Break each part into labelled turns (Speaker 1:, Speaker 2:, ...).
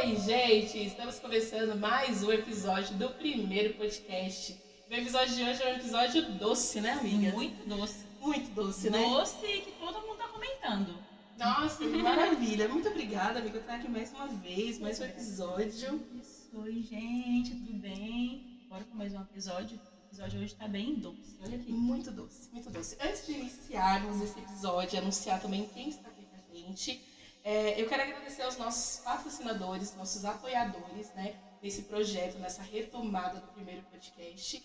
Speaker 1: Oi, gente! Estamos começando mais um episódio do primeiro podcast. O episódio de hoje é um episódio doce, né, amiga?
Speaker 2: Muito doce.
Speaker 1: Muito doce, né?
Speaker 2: Doce que todo mundo tá comentando.
Speaker 1: Nossa, que maravilha! Muito obrigada, amiga, por estar aqui mais uma vez, mais um episódio.
Speaker 2: Oi, gente, tudo bem? Bora com mais um episódio. O episódio hoje tá bem doce, olha aqui.
Speaker 1: Muito doce, muito doce. Antes de iniciarmos esse episódio, anunciar também quem está aqui com a gente, eu quero agradecer aos nossos patrocinadores, nossos apoiadores, né, nesse projeto, nessa retomada do primeiro podcast,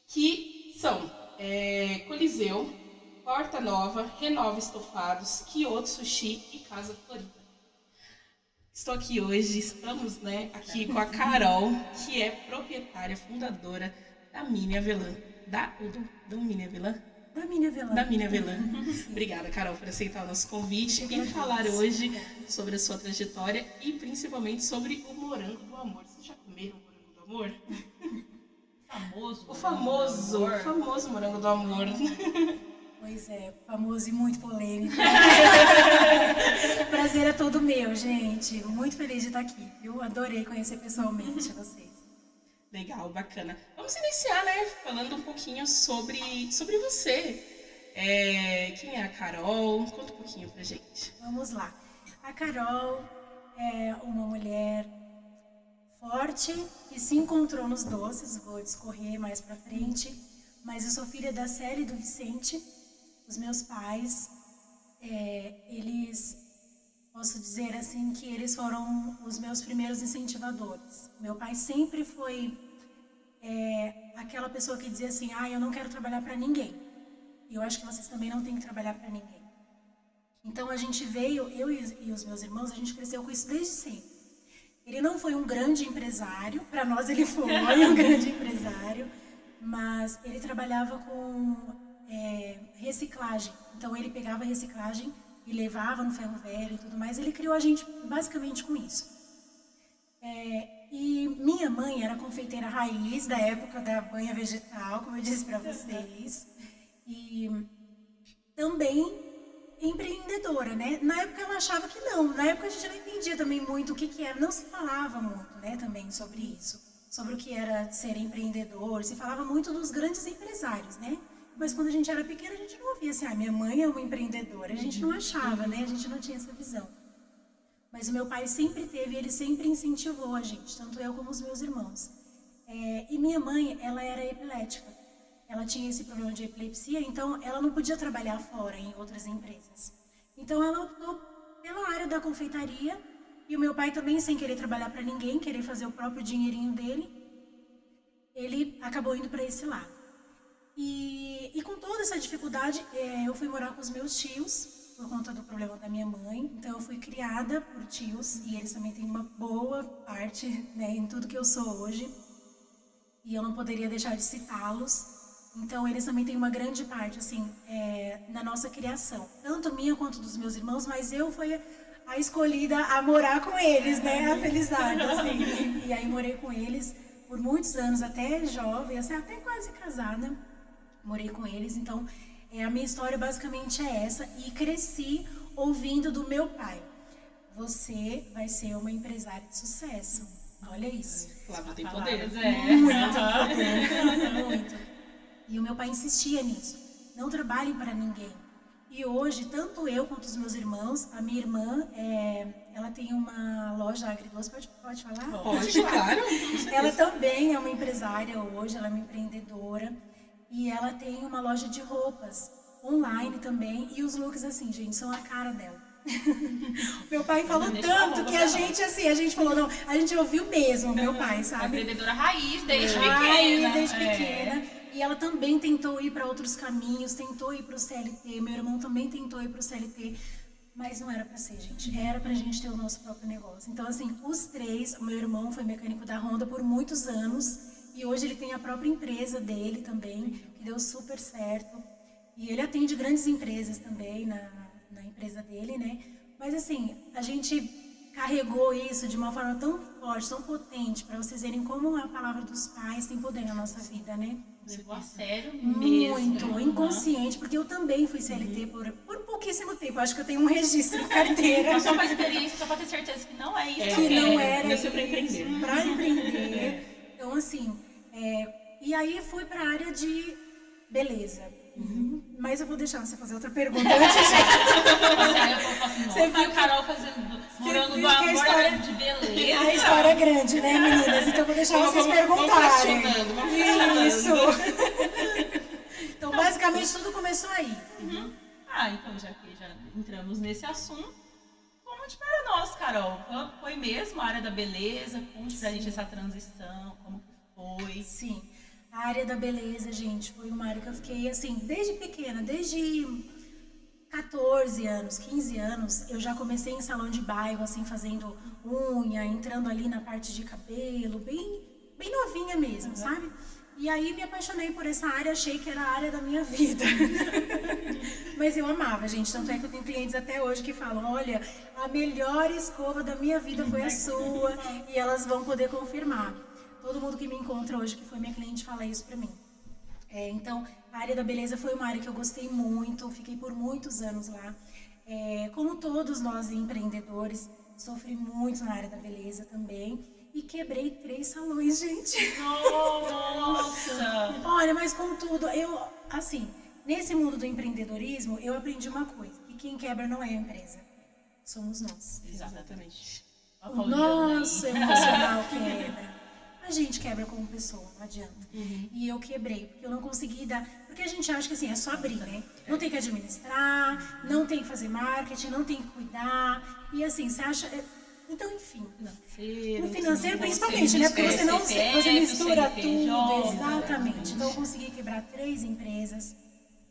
Speaker 1: que são Coliseu, Porta Nova, Renova Estofados, Kyoto Sushi e Casa Florida. Estou aqui hoje, estamos, né, aqui com a Carol, que é proprietária, fundadora da Mini Avelã. Da Mini Avelã?
Speaker 3: Da Mini Avelã.
Speaker 1: Da Mini Avelã. Obrigada, Carol, por aceitar o nosso convite e falar hoje sobre a sua trajetória e principalmente sobre o morango do amor. Vocês já comeram o morango do amor?
Speaker 2: O
Speaker 1: famoso morango do amor.
Speaker 3: Pois é, famoso e muito polêmico. O prazer é todo meu, gente. Muito feliz de estar aqui. Eu adorei conhecer pessoalmente vocês.
Speaker 1: Legal, bacana. Vamos iniciar, né, falando um pouquinho sobre você. Quem é a Carol? Conta um pouquinho pra gente.
Speaker 3: Vamos lá. A Carol é uma mulher forte que se encontrou nos doces. Vou discorrer mais pra frente. Mas eu sou filha da Célia e do Vicente. Os meus pais, eles... Posso dizer assim que eles foram os meus primeiros incentivadores. Meu pai sempre foi aquela pessoa que dizia assim, eu não quero trabalhar para ninguém. E eu acho que vocês também não têm que trabalhar para ninguém. Então a gente veio, eu e os meus irmãos, a gente cresceu com isso desde sempre. Ele não foi um grande empresário, para nós ele foi um grande empresário, mas ele trabalhava com reciclagem. Então ele pegava reciclagem e levava no ferro velho e tudo mais. Ele criou a gente basicamente com isso. E minha mãe era confeiteira raiz da época da banha vegetal, como eu disse para vocês. E também empreendedora, né? Na época ela achava que não. Na época a gente não entendia também muito o que era. Não se falava muito, né, também sobre isso. Sobre o que era ser empreendedor. Se falava muito dos grandes empresários, né? Mas quando a gente era pequena, a gente não ouvia assim, minha mãe é uma empreendedora. A gente não achava, né? A gente não tinha essa visão. Mas o meu pai sempre teve, ele sempre incentivou a gente, tanto eu como os meus irmãos. E minha mãe, ela era epilética. Ela tinha esse problema de epilepsia, então ela não podia trabalhar fora em outras empresas. Então ela optou pela área da confeitaria. E o meu pai também, sem querer trabalhar para ninguém, querer fazer o próprio dinheirinho dele, ele acabou indo para esse lado. E com toda essa dificuldade, eu fui morar com os meus tios, por conta do problema da minha mãe. Então eu fui criada por tios, e eles também têm uma boa parte, né, em tudo que eu sou hoje. E eu não poderia deixar de citá-los. Então eles também têm uma grande parte, assim, na nossa criação. Tanto minha quanto dos meus irmãos, mas eu fui a escolhida a morar com eles, né, a felizarda, assim. E aí morei com eles por muitos anos, até jovem, assim, até quase casada. Morei com eles, então a minha história basicamente é essa. E cresci ouvindo do meu pai: você vai ser uma empresária de sucesso. Olha isso.
Speaker 1: Flávia tem poder.
Speaker 3: Muito poder, muito. E o meu pai insistia nisso. Não trabalhem para ninguém. E hoje, tanto eu quanto os meus irmãos, a minha irmã, ela tem uma loja agridoce, pode falar?
Speaker 1: Pode, claro.
Speaker 3: Ela também é uma empresária hoje, ela é uma empreendedora. E ela tem uma loja de roupas online também. E os looks, assim, gente, são a cara dela. Meu pai falou tanto que a gente falou, não, a gente ouviu mesmo, meu pai, sabe?
Speaker 2: Empreendedora raiz desde pequena.
Speaker 3: Desde pequena. E ela também tentou ir para outros caminhos, tentou ir para o CLT. Meu irmão também tentou ir para o CLT. Mas não era para ser, gente. Era pra gente ter o nosso próprio negócio. Então, assim, os três, o meu irmão foi mecânico da Honda por muitos anos. E hoje ele tem a própria empresa dele também, que deu super certo. E ele atende grandes empresas também na empresa dele, né? Mas assim, a gente carregou isso de uma forma tão forte, tão potente, para vocês verem como a palavra dos pais tem poder na nossa vida, né?
Speaker 2: Levou a sério
Speaker 3: Muito,
Speaker 2: mesmo.
Speaker 3: inconsciente, porque eu também fui CLT por pouquíssimo tempo. Acho que eu tenho um registro de carteira.
Speaker 2: Mas só pra experiência, só pra ter certeza que não é isso.
Speaker 3: Que não era
Speaker 1: Nasceu pra empreender.
Speaker 3: Pra empreender. Então, assim, e aí fui pra área de beleza. Mas eu vou deixar você fazer outra pergunta antes
Speaker 2: Aí eu falo assim,
Speaker 3: Você
Speaker 2: nossa,
Speaker 3: viu
Speaker 2: a Carol morando
Speaker 3: viu que a
Speaker 2: numa
Speaker 3: história-
Speaker 2: de beleza.
Speaker 3: A história é grande, né, meninas? Então eu vou deixar vocês perguntarem.
Speaker 1: Vamos
Speaker 3: Isso. Então, basicamente, tudo começou aí.
Speaker 2: Então já que já entramos nesse assunto, conte para nós, Carol. Foi mesmo a área da beleza? Conte pra gente essa transição, como que foi.
Speaker 3: Sim. A área da beleza, gente, foi uma área que eu fiquei, assim, desde pequena, desde 14 anos, 15 anos, eu já comecei em salão de bairro, assim, fazendo unha, entrando ali na parte de cabelo, bem novinha mesmo, sabe? E aí me apaixonei por essa área, achei que era a área da minha vida. Mas eu amava, gente, tanto é que eu tenho clientes até hoje que falam, olha, a melhor escova da minha vida foi a sua, e elas vão poder confirmar. Todo mundo que me encontra hoje, que foi minha cliente, fala isso pra mim. Então, a área da beleza foi uma área que eu gostei muito, fiquei por muitos anos lá. Como todos nós empreendedores, sofri muito na área da beleza também. E quebrei 3 salões, gente.
Speaker 2: Nossa!
Speaker 3: Olha, mas contudo, assim, nesse mundo do empreendedorismo, eu aprendi uma coisa. Que quem quebra não é a empresa, somos nós.
Speaker 1: Exatamente.
Speaker 3: O nosso emocional quebra. A gente quebra como pessoa, não adianta. E eu quebrei, porque eu não consegui dar... Porque a gente acha que assim, é só abrir, né? Não tem que administrar, não tem que fazer marketing, não tem que cuidar. E assim, você acha... Então, enfim. No financeiro, principalmente, né? Porque você mistura tudo. Exatamente. Então, eu consegui quebrar 3 empresas.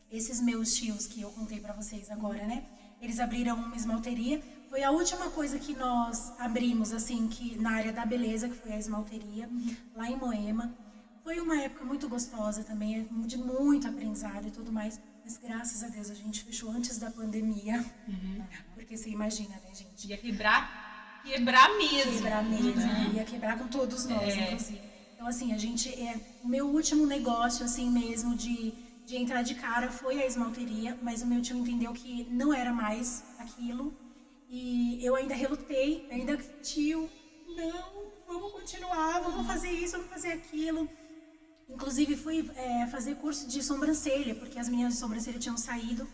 Speaker 3: Esses meus tios que eu contei pra vocês agora, né? Eles abriram uma esmalteria. Foi a última coisa que nós abrimos, assim, que na área da beleza, que foi a esmalteria, lá em Moema. Foi uma época muito gostosa também, de muito aprendizado e tudo mais. Mas graças a Deus a gente fechou antes da pandemia. Porque você imagina, né, gente?
Speaker 2: Ia quebrar mesmo.
Speaker 3: Quebrar mesmo, né? Ia quebrar com todos nós, inclusive. Então, assim, o meu último negócio, assim mesmo, de entrar de cara foi a esmalteria, mas o meu tio entendeu que não era mais aquilo. E eu ainda relutei, tio, não, vamos continuar, vamos fazer isso, vamos fazer aquilo. Inclusive fui fazer curso de sobrancelha, porque as meninas de sobrancelha tinham saído.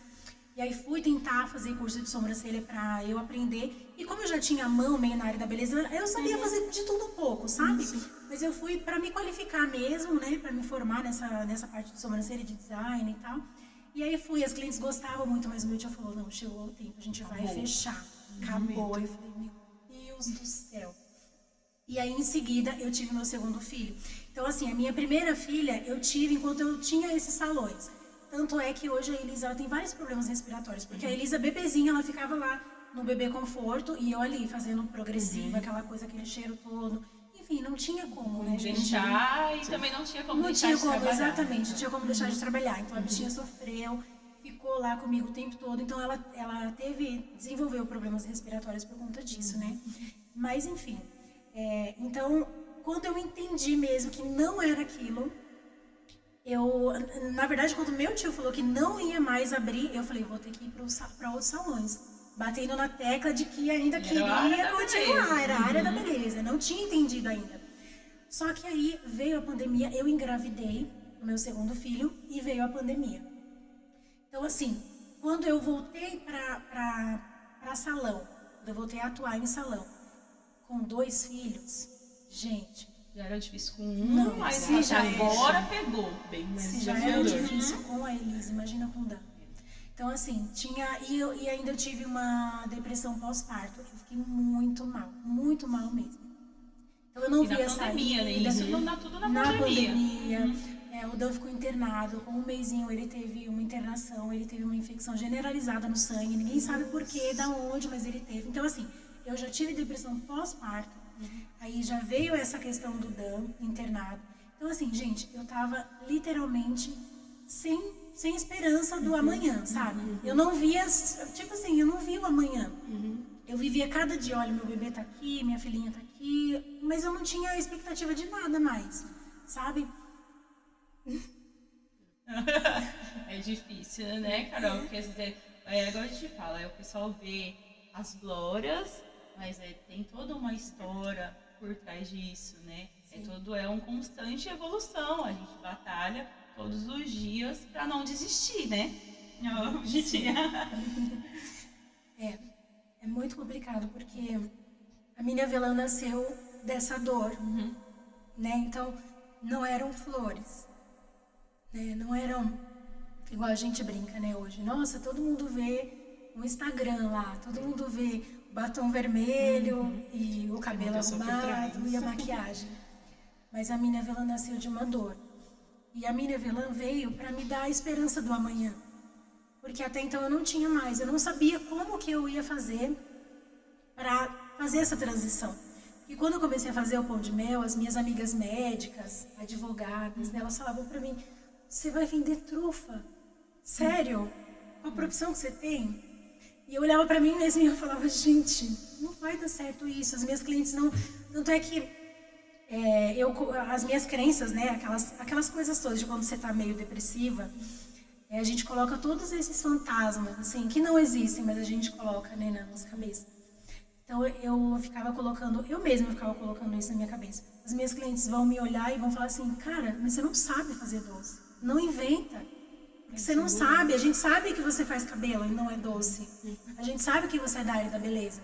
Speaker 3: E aí fui tentar fazer curso de sobrancelha pra eu aprender. E como eu já tinha a mão meio na área da beleza, eu sabia fazer de tudo um pouco, sabe? Mas eu fui pra me qualificar mesmo, né? Pra me formar nessa parte de sobrancelha, de design e tal. E aí as clientes gostavam muito, mas o meu tio falou, não, chegou o tempo, a gente vai fechar. Acabou. Eu falei, meu Deus do céu. E aí, em seguida, eu tive meu segundo filho. Então, assim, a minha primeira filha eu tive enquanto eu tinha esses salões. Tanto é que hoje a Elisa ela tem vários problemas respiratórios. Porque a Elisa, bebezinha, ela ficava lá no bebê conforto e eu ali fazendo progressivo, aquela coisa, aquele cheiro todo. Enfim, não tinha como, né, gente?
Speaker 2: Deixar e também não tinha como deixar de trabalhar.
Speaker 3: Exatamente, não tinha como deixar de trabalhar. Então, a bichinha sofreu, ficou lá comigo o tempo todo. Então, ela desenvolveu problemas respiratórios por conta disso, né? Mas, enfim. Então, quando eu entendi mesmo que não era aquilo, na verdade, quando meu tio falou que não ia mais abrir, eu falei, vou ter que ir para outros salões. Batendo na tecla de que ainda queria continuar, era a área da beleza, não tinha entendido ainda. Só que aí veio a pandemia, eu engravidei o meu segundo filho e veio a pandemia. Então, assim, quando eu voltei para salão, quando eu voltei a atuar em salão, com 2 filhos, gente...
Speaker 2: Já era difícil com um, mas agora pegou. Bem mais
Speaker 3: se já era difícil com a Elisa, imagina com o Dan. Então, assim, e ainda eu tive uma depressão pós-parto. Eu fiquei muito mal mesmo. Então, eu não via saída.
Speaker 2: Né? Isso não dá tudo na pandemia.
Speaker 3: O Dan ficou internado. Com um mesinho, ele teve uma internação, ele teve uma infecção generalizada no sangue. Ninguém sabe por quê, da onde, mas ele teve. Então, assim, eu já tive depressão pós-parto. Aí já veio essa questão do Dan internado. Então, assim, gente, eu tava literalmente sem esperança do amanhã, sabe? Eu não via, tipo assim, eu não via o amanhã. Eu vivia cada dia, olha, meu bebê tá aqui, minha filhinha tá aqui, mas eu não tinha expectativa de nada mais, sabe?
Speaker 2: É difícil, né, Carol? Porque agora a gente fala, o pessoal vê as glórias, mas tem toda uma história por trás disso, né? É uma constante evolução, a gente batalha todos os dias para não desistir, né? Não, bonitinha.
Speaker 3: É muito complicado, porque a Mini Avelã nasceu dessa dor, né? Então, não eram flores, né? Não eram, igual a gente brinca, né, hoje. Nossa, todo mundo vê no Instagram lá, todo mundo vê o batom vermelho e o cabelo arrumado e a maquiagem. Mas a Mini Avelã nasceu de uma dor. E a Mini Avelã veio para me dar a esperança do amanhã. Porque até então eu não tinha mais, eu não sabia como que eu ia fazer para fazer essa transição. E quando eu comecei a fazer o pão de mel, as minhas amigas médicas, advogadas, elas falavam para mim: você vai vender trufa? Sério? Qual a profissão que você tem? E eu olhava para mim mesma e eu falava: gente, não vai dar certo isso. As minhas clientes não... Tanto é que as minhas crenças, né, aquelas coisas todas de quando você tá meio depressiva, a gente coloca todos esses fantasmas, assim, que não existem, mas a gente coloca, né, na nossa cabeça. Então eu mesma ficava colocando isso na minha cabeça. As minhas clientes vão me olhar e vão falar assim: cara, mas você não sabe fazer doce. Não inventa. Porque você não sabe. A gente sabe que você faz cabelo e não é doce. A gente sabe que você é da área da beleza.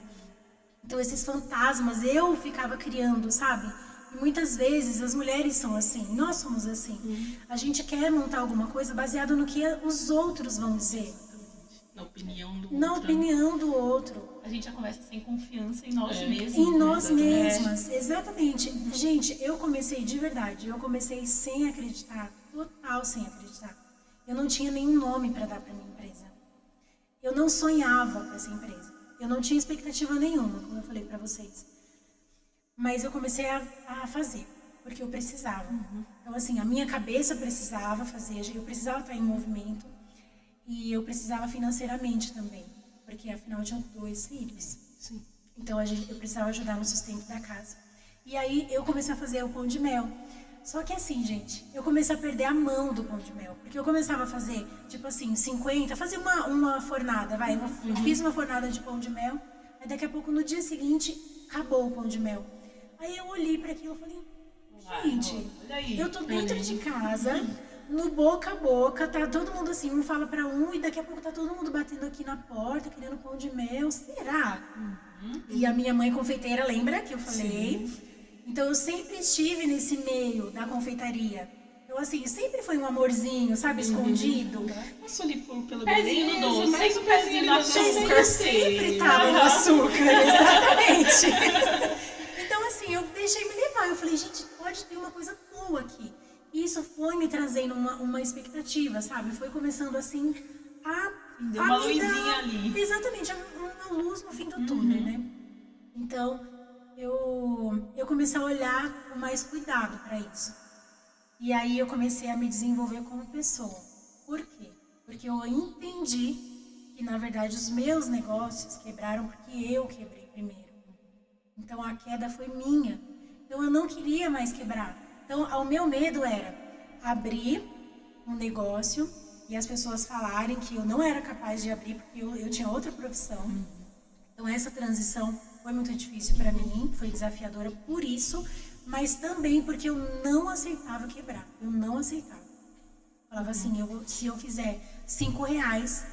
Speaker 3: Então esses fantasmas eu ficava criando, sabe? E muitas vezes as mulheres são assim, nós somos assim. A gente quer montar alguma coisa baseado no que os outros vão dizer.
Speaker 1: Na opinião do
Speaker 3: Na
Speaker 1: outro.
Speaker 3: opinião do outro.
Speaker 2: A gente já começa sem confiança em nós mesmos.
Speaker 3: Em nós
Speaker 1: exatamente.
Speaker 3: mesmas, exatamente. Gente, eu comecei de verdade, eu comecei sem acreditar, total sem acreditar. Eu não tinha nenhum nome para dar para minha empresa. Eu não sonhava com essa empresa. Eu não tinha expectativa nenhuma, como eu falei para vocês. Mas eu comecei a fazer, porque eu precisava. Então, assim, a minha cabeça precisava fazer, eu precisava estar em movimento e eu precisava financeiramente também, porque afinal eu tinha 2 filhos.
Speaker 1: Sim.
Speaker 3: Então, eu precisava ajudar no sustento da casa. E aí eu comecei a fazer o pão de mel. Só que assim, gente, eu comecei a perder a mão do pão de mel, porque eu começava a fazer, tipo assim, 50, fazer uma fornada, eu fiz uma fornada de pão de mel, aí daqui a pouco, no dia seguinte, acabou o pão de mel. Aí eu olhei para aquilo e falei: gente, eu tô dentro de casa, no boca a boca, tá todo mundo assim, um fala para um e daqui a pouco tá todo mundo batendo aqui na porta, querendo pão de mel, será? E a minha mãe confeiteira, lembra que eu falei? Sim. Então eu sempre estive nesse meio da confeitaria. Então assim, sempre foi um amorzinho, sabe, escondido.
Speaker 1: Passou ali pela
Speaker 2: pezinho
Speaker 1: beleza,
Speaker 2: no doce,
Speaker 1: mas o pezinho no açúcar.
Speaker 3: Eu sempre tava no açúcar, exatamente. Então assim, eu deixei me levar. Eu falei: gente, pode ter uma coisa boa aqui. E isso foi me trazendo uma expectativa, sabe? Foi começando assim
Speaker 2: deu uma luzinha ali.
Speaker 3: Exatamente, uma luz no fim do túnel, né? Então, eu comecei a olhar com mais cuidado para isso. E aí eu comecei a me desenvolver como pessoa. Por quê? Porque eu entendi que, na verdade, os meus negócios quebraram porque eu quebrei primeiro. Então, a queda foi minha. Então, eu não queria mais quebrar. Então, o meu medo era abrir um negócio e as pessoas falarem que eu não era capaz de abrir porque eu tinha outra profissão. Então, essa transição foi muito difícil para mim, foi desafiadora por isso, mas também porque eu não aceitava quebrar. Eu não aceitava. Falava assim: se eu fizer R$5,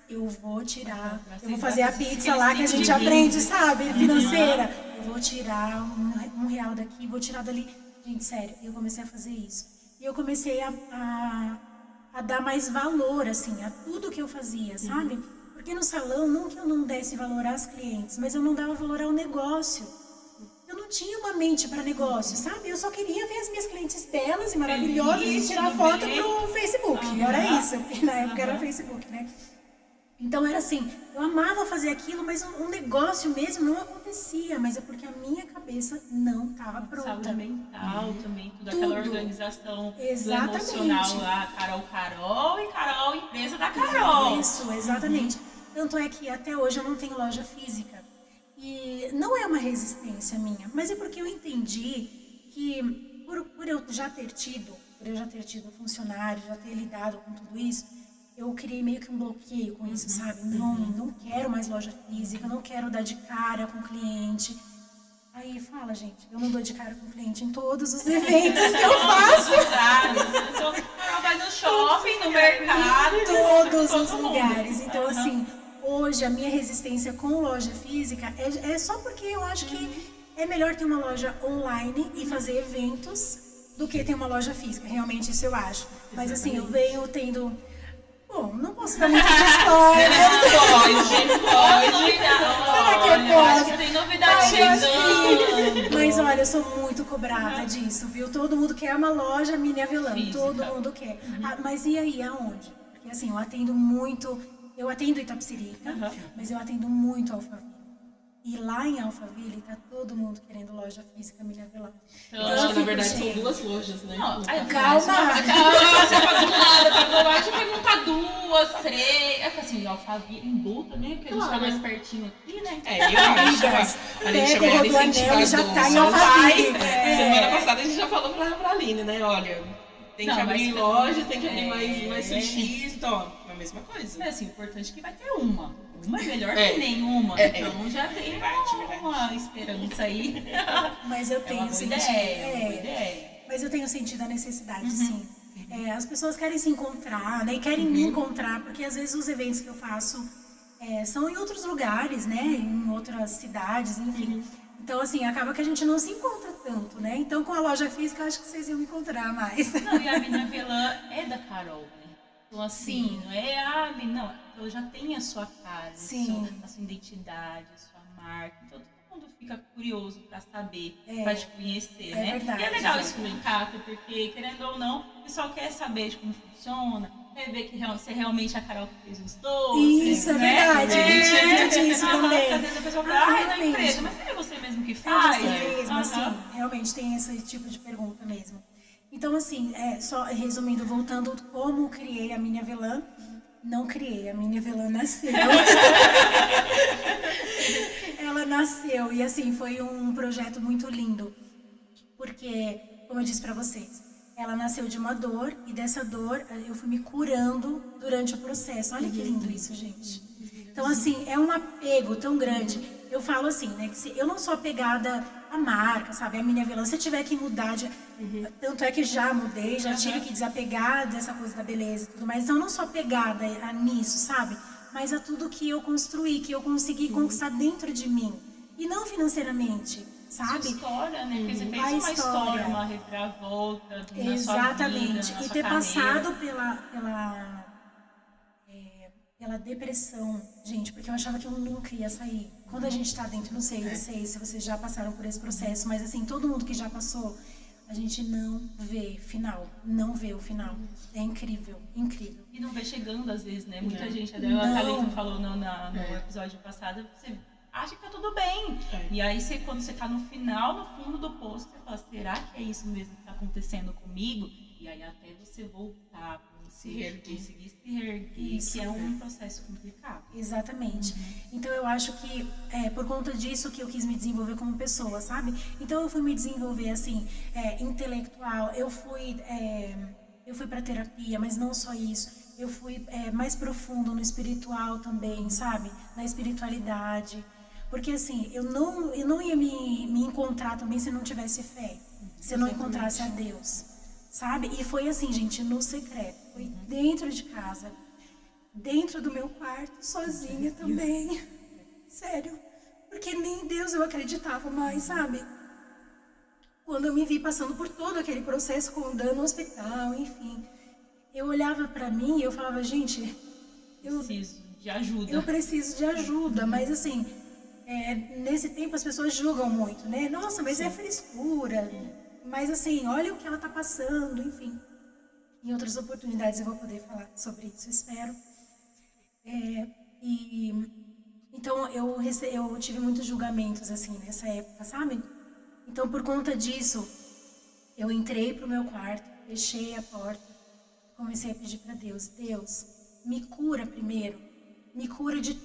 Speaker 3: eu vou tirar, eu vou fazer a pizza lá que a gente aprende, sabe, financeira. Eu vou tirar R$1 daqui, vou tirar dali. Gente, sério, eu comecei a fazer isso. E eu comecei a dar mais valor, assim, a tudo que eu fazia, sabe? Porque no salão, não que eu não desse valor às clientes, mas eu não dava valor ao negócio. Eu não tinha uma mente para negócio, sabe? Eu só queria ver as minhas clientes belas e maravilhosas e tirar foto pro Facebook. Era isso, porque na época era Facebook, né? Então era assim, eu amava fazer aquilo, mas um negócio mesmo não acontecia, mas é porque a minha cabeça não estava pronta.
Speaker 2: Saúde mental também, tudo aquela organização
Speaker 3: exatamente.
Speaker 2: Do emocional lá, Carol e Carol, empresa da Carol.
Speaker 3: Isso, exatamente. Tanto é que até hoje eu não tenho loja física. E não é uma resistência minha, mas é porque eu entendi que por eu já ter tido funcionário, já ter lidado com tudo isso, eu criei meio que um bloqueio com isso, sabe? Não quero mais loja física, não quero dar de cara com o cliente. Aí fala, gente, eu não dou de cara com o cliente em todos os eventos que eu faço.
Speaker 2: Vai no shopping, no mercado.
Speaker 3: Em todos os lugares. Então, assim, hoje a minha resistência com loja física é só porque eu acho que é melhor ter uma loja online e fazer eventos do que ter uma loja física. Realmente, isso eu acho. Mas, assim, eu venho tendo... Bom, não posso dar muitas histórias.
Speaker 2: Pode.
Speaker 3: Será que eu posso?
Speaker 2: Acho que tem novidade chegando.
Speaker 3: Mas olha, eu sou muito cobrada disso, viu? Todo mundo quer uma loja mini Avelã, todo mundo quer. Mas e aí, aonde? Porque assim, eu atendo Itapecerica, mas eu atendo muito Alphaville. E lá em Alphaville tá todo mundo querendo loja física mini Avelã.
Speaker 1: Eu acho que na verdade são 2 lojas, né?
Speaker 2: Não,
Speaker 3: calma!
Speaker 2: Você faz do lado, a gente pergunta 2, 3. É que assim, Alphaville, em Boa também, porque a gente tá mais pertinho aqui, né?
Speaker 1: Eu acho. A gente
Speaker 3: Pega o Rodoanel e já tá em Alphaville.
Speaker 1: Semana passada a gente já falou pra Aline, né? Olha, tem que abrir loja, tem que abrir mais sushis, então, é a mesma coisa.
Speaker 2: É assim, o importante é que vai ter uma. Uma é melhor que nenhuma. Então já tem uma esperança aí.
Speaker 3: Mas eu tenho sentido.
Speaker 2: Boa ideia.
Speaker 3: Mas eu tenho sentido a necessidade, sim. As pessoas querem se encontrar, né? E querem me encontrar, porque às vezes os eventos que eu faço são em outros lugares, né? Em outras cidades, enfim. Então, assim, acaba que a gente não se encontra tanto, né? Então, com a loja física, eu acho que vocês iam me encontrar mais.
Speaker 2: Não, e a Mini Avelã é da Carol, né? Então, assim, não é não, ela já tem a sua cara, a sua identidade, a sua marca. Então, todo mundo fica curioso pra saber, pra te conhecer, né?
Speaker 3: Verdade,
Speaker 2: e é legal isso explicar, porque, querendo ou não, o pessoal quer saber de como funciona, quer ver que se realmente a Carol que fez os doces.
Speaker 3: Isso, é verdade. Isso também.
Speaker 2: Às vezes a pessoa fala, é da empresa, mas é você mesmo que faz?
Speaker 3: É você mesmo, assim, realmente tem esse tipo de pergunta mesmo. Então, assim, só resumindo, voltando como criei a Mini Avelã, não criei, a Mini Avelã nasceu. Ela nasceu e, assim, foi um projeto muito lindo, porque, como eu disse pra vocês, ela nasceu de uma dor e dessa dor eu fui me curando durante o processo. Olha que lindo isso, gente. Então, assim, é um apego tão grande. Eu falo assim, né, que eu não sou apegada à marca, sabe, a Mini Avelã. Se eu tiver que mudar, tanto é que já mudei, já tive que desapegar dessa coisa da beleza e tudo mais. Então, eu não sou apegada nisso, sabe, mas a tudo que eu construí, que eu consegui conquistar dentro de mim. E não financeiramente, sabe?
Speaker 2: A história, né? Porque você fez uma história, uma reviravolta na sua vida,
Speaker 3: exatamente.
Speaker 2: na
Speaker 3: E
Speaker 2: sua
Speaker 3: ter
Speaker 2: carreira.
Speaker 3: passado pela depressão, gente, porque eu achava que eu nunca ia sair. Quando a gente tá dentro, não sei se vocês já passaram por esse processo, mas assim, todo mundo que já passou, a gente não vê não vê o final. É incrível, incrível.
Speaker 2: E não vê chegando às vezes, né? Muita gente, a Thalita falou no episódio passado, você acha que tá tudo bem. E aí, quando você tá no final, no fundo do poço, você fala, será que é isso mesmo que tá acontecendo comigo? E aí, até você voltar, conseguir se reerguer, que é um processo complicado.
Speaker 3: Exatamente. Então, eu acho que por conta disso que eu quis me desenvolver como pessoa, sabe? Então, eu fui me desenvolver, assim, intelectual. Eu fui pra terapia, mas não só isso. Eu fui mais profundo no espiritual também, sabe? Na espiritualidade. Porque, assim, eu não ia me encontrar também se não tivesse fé. Se eu não encontrasse a Deus, sabe? E foi assim, gente, no secreto. Foi dentro de casa, dentro do meu quarto, sozinha também. Sério. Porque nem Deus eu acreditava mais, sabe? Quando eu me vi passando por todo aquele processo com o dano no hospital, enfim. Eu olhava pra mim e eu falava, gente, eu
Speaker 2: preciso de ajuda.
Speaker 3: Eu preciso de ajuda, mas assim, nesse tempo as pessoas julgam muito, né? Nossa, mas é frescura. Mas assim, olha o que ela tá passando, enfim. Em outras oportunidades eu vou poder falar sobre isso, espero. Então eu tive muitos julgamentos assim nessa época, sabe? Então por conta disso, eu entrei pro meu quarto, fechei a porta, comecei a pedir para Deus, me cura primeiro, me cura de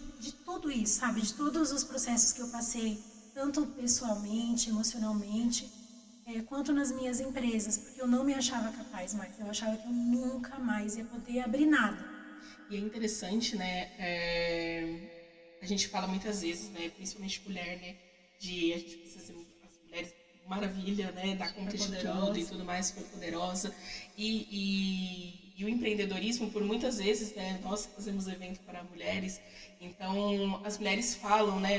Speaker 3: tudo isso, sabe? De todos os processos que eu passei, tanto pessoalmente, emocionalmente, quanto nas minhas empresas, porque eu não me achava capaz mais, eu achava que eu nunca mais ia poder abrir nada.
Speaker 1: E é interessante, né? A gente fala muitas vezes, né? Principalmente mulher, né? A gente precisa ser as mulheres maravilha, né? Dar conta de tudo e tudo mais, super poderosa. E o empreendedorismo, por muitas vezes, né? Nós fazemos evento para mulheres, então as mulheres falam, né?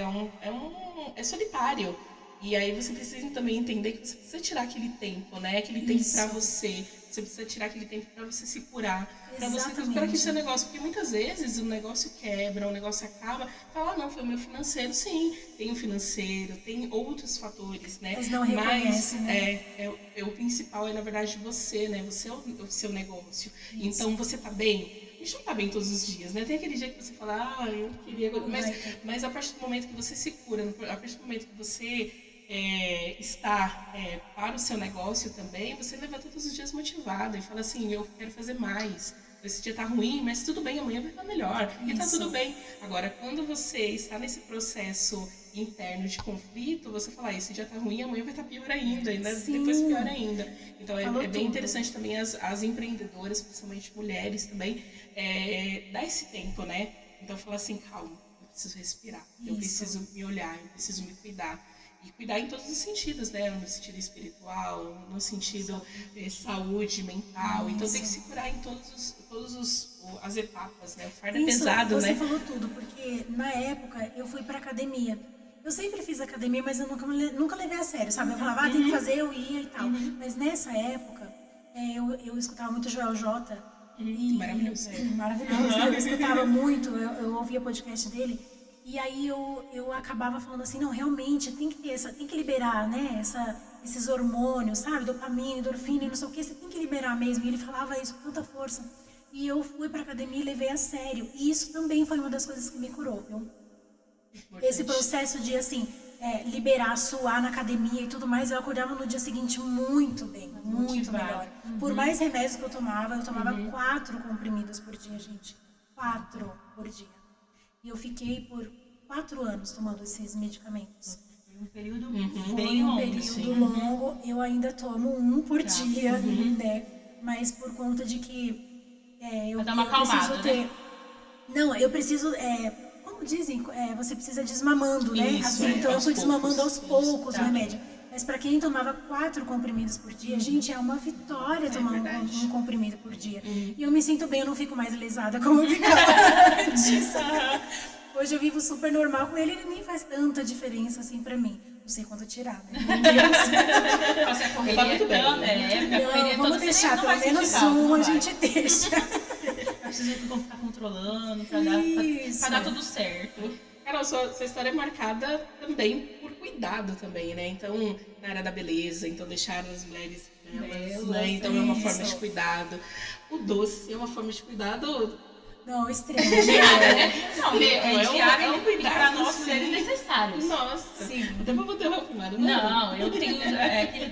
Speaker 1: É solitário. E aí você precisa também entender que você precisa tirar aquele tempo, né? Aquele tempo para você. Você precisa tirar aquele tempo para você se curar, para você recuperar aquele seu negócio. Porque muitas vezes o negócio quebra, o negócio acaba. Fala, não, foi o meu financeiro. Sim, tem o financeiro, tem outros fatores, né?
Speaker 3: Mas não reconhece, né?
Speaker 1: O principal é, na verdade, você, né? Você é o seu negócio.
Speaker 3: Isso.
Speaker 1: Então, você tá bem? A gente não tá bem todos os dias, né? Tem aquele dia que você fala, eu queria... Mas a partir do momento que você se cura, a partir do momento que você... estar para o seu negócio também, você levanta todos os dias motivado e fala assim, eu quero fazer mais. Esse dia tá ruim, mas tudo bem, amanhã vai estar melhor. Isso. E tá tudo bem. Agora, quando você está nesse processo interno de conflito, você fala, esse dia tá ruim, amanhã vai estar pior ainda, e depois pior ainda. Então, é bem interessante também as empreendedoras, principalmente mulheres também, dar esse tempo, né? Então, falar assim, calma, eu preciso respirar, eu preciso me olhar, eu preciso me cuidar. E cuidar em todos os sentidos, né? No sentido espiritual, no sentido saúde mental. Então tem que se curar em todas as etapas, né? O fardo é pesado,
Speaker 3: você
Speaker 1: né?
Speaker 3: Você falou tudo, porque na época eu fui pra academia. Eu sempre fiz academia, mas eu nunca levei a sério, sabe? Eu falava, tem que fazer, eu ia e tal. Mas nessa época, eu escutava muito Joel J.
Speaker 1: Maravilhoso.
Speaker 3: Maravilhoso. Eu escutava muito, eu ouvia podcast dele. E aí eu acabava falando assim, não, realmente tem que liberar, né, esses hormônios, sabe, dopamina, endorfina, não sei o que, você tem que liberar mesmo. E ele falava isso com tanta força. E eu fui pra academia e levei a sério. E isso também foi uma das coisas que me curou, viu? Importante. Esse processo de, assim, liberar, suar na academia e tudo mais, eu acordava no dia seguinte muito bem, muito melhor. Por mais remédios que eu tomava 4 comprimidos por dia, gente. 4 por dia. E eu fiquei por 4 anos tomando esses medicamentos.
Speaker 2: Foi um período
Speaker 3: bem longo. Foi um período longo. Eu ainda tomo 1 por dia, né? Mas por conta de que eu preciso ter... Né? Não, eu preciso... como dizem, você precisa desmamando, né?
Speaker 1: Isso,
Speaker 3: assim, então eu fui desmamando aos poucos o remédio. Mas para quem tomava 4 comprimidos por dia, gente, é uma vitória tomar um comprimido por dia. E eu me sinto bem, eu não fico mais lesada como eu ficava antes. Hoje eu vivo super normal com ele nem faz tanta diferença assim pra mim. Não sei quando tirar, né? Meu Deus.
Speaker 2: Nossa, a correria tá muito bem.
Speaker 3: Não, vamos deixar, pelo menos um a gente deixa.
Speaker 2: Precisa ficar controlando pra dar tudo certo.
Speaker 1: Carol, sua história é marcada também por cuidado também, né? Então, na área da beleza, então deixar as mulheres belas, né? Então é uma forma de cuidado. O doce é uma forma de cuidado...
Speaker 3: Não, extremo.
Speaker 2: Não, é diário e para nós seres necessários.
Speaker 1: Nossa,
Speaker 2: sim.
Speaker 1: Até pra botar roupa,
Speaker 2: não, eu tenho...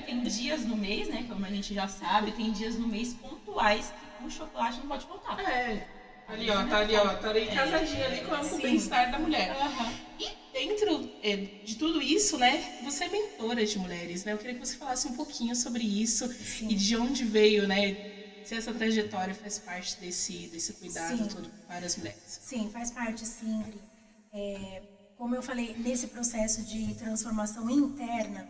Speaker 2: tem dias no mês, né? Como a gente já sabe, tem dias no mês pontuais que o chocolate não pode faltar. Tá ali casadinha ali com o bem-estar da mulher. E dentro de tudo isso, né, você é mentora de mulheres, né? Eu queria que você falasse um pouquinho sobre isso e de onde veio, né, se essa trajetória faz parte desse cuidado todo para as mulheres.
Speaker 3: Sim, faz parte, sim, Ingrid. Como eu falei, nesse processo de transformação interna,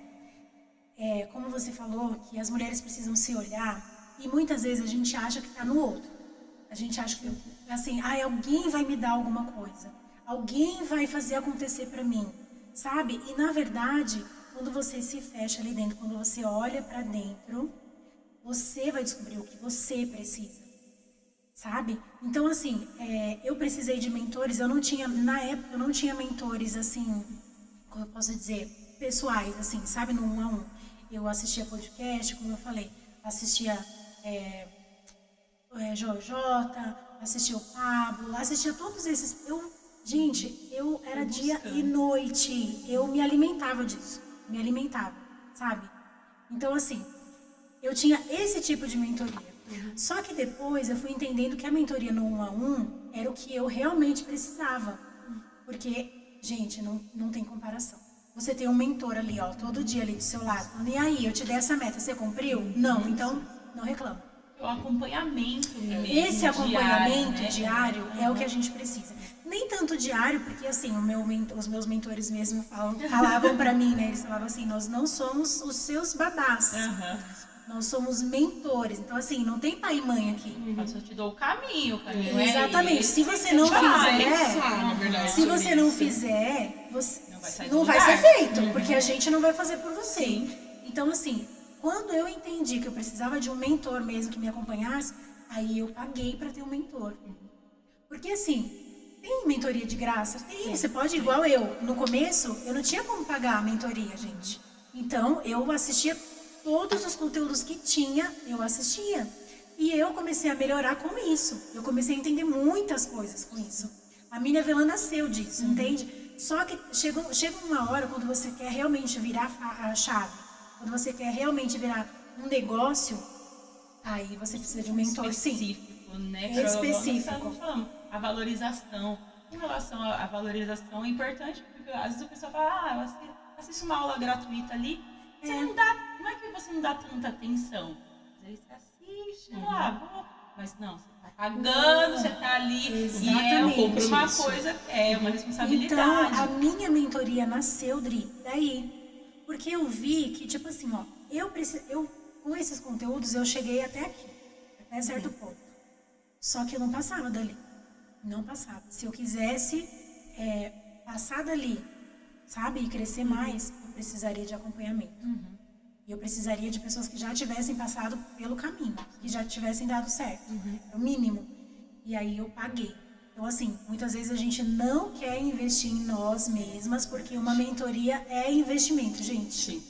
Speaker 3: como você falou, que as mulheres precisam se olhar e muitas vezes a gente acha que está no outro. A gente acha que, assim, alguém vai me dar alguma coisa. Alguém vai fazer acontecer pra mim, sabe? E, na verdade, quando você se fecha ali dentro, quando você olha pra dentro, você vai descobrir o que você precisa, sabe? Então, assim, eu precisei de mentores. Na época, eu não tinha mentores, assim, como eu posso dizer, pessoais, assim, sabe? No 1 a 1. Eu assistia podcast, como eu falei, assistia... Jota, assistia o Pablo, assistia todos esses. Eu era dia e noite. Eu me alimentava disso. Sabe? Então, assim, eu tinha esse tipo de mentoria. Só que depois eu fui entendendo que a mentoria no 1 a 1 era o que eu realmente precisava. Porque, gente, não tem comparação. Você tem um mentor ali, ó, todo dia ali do seu lado. E aí, eu te dei essa meta, você cumpriu? Não, então não reclama.
Speaker 2: o acompanhamento mesmo,
Speaker 3: Esse acompanhamento
Speaker 2: diário, né?
Speaker 3: diário é o que a gente precisa. Nem tanto diário, porque assim, os meus mentores mesmo falavam pra mim, né? Eles falavam assim, nós não somos os seus babás. Nós somos mentores. Então, assim, não tem pai e mãe aqui.
Speaker 2: Eu só te dou o caminho
Speaker 3: Exatamente. Se você não fizer, você não vai ser feito, porque a gente não vai fazer por você.
Speaker 2: Sim.
Speaker 3: Então, assim, quando eu entendi que eu precisava de um mentor mesmo que me acompanhasse, aí eu paguei pra ter um mentor. Porque, assim, tem mentoria de graça? Tem. Você pode, igual eu. No começo, eu não tinha como pagar a mentoria, gente. Então, eu assistia todos os conteúdos que tinha, eu assistia. E eu comecei a melhorar com isso. Eu comecei a entender muitas coisas com isso. A minha Velã nasceu disso, entende? Só que chega uma hora quando você quer realmente virar a chave, quando você quer realmente virar um negócio, aí você precisa de um mentor,
Speaker 2: específico,
Speaker 3: sim.
Speaker 2: Né?
Speaker 3: Específico.
Speaker 2: A valorização. Com relação à valorização é importante, porque às vezes a pessoa fala, eu assisto uma aula gratuita ali, você não é que você não dá tanta atenção. Às vezes você assiste, mas não, você tá pagando, você tá ali.
Speaker 3: Exatamente.
Speaker 2: E é uma coisa, é uma responsabilidade.
Speaker 3: Então, a minha mentoria nasceu, Dri, daí. Porque eu vi que, tipo assim, ó, eu com esses conteúdos eu cheguei até aqui, até certo ponto. Só que eu não passava dali. Não passava. Se eu quisesse passar dali, sabe, e crescer mais, eu precisaria de acompanhamento. E eu precisaria de pessoas que já tivessem passado pelo caminho, que já tivessem dado certo. É o mínimo. E aí eu paguei. Então, assim, muitas vezes a gente não quer investir em nós mesmas, porque uma mentoria é investimento, gente.
Speaker 1: Sim.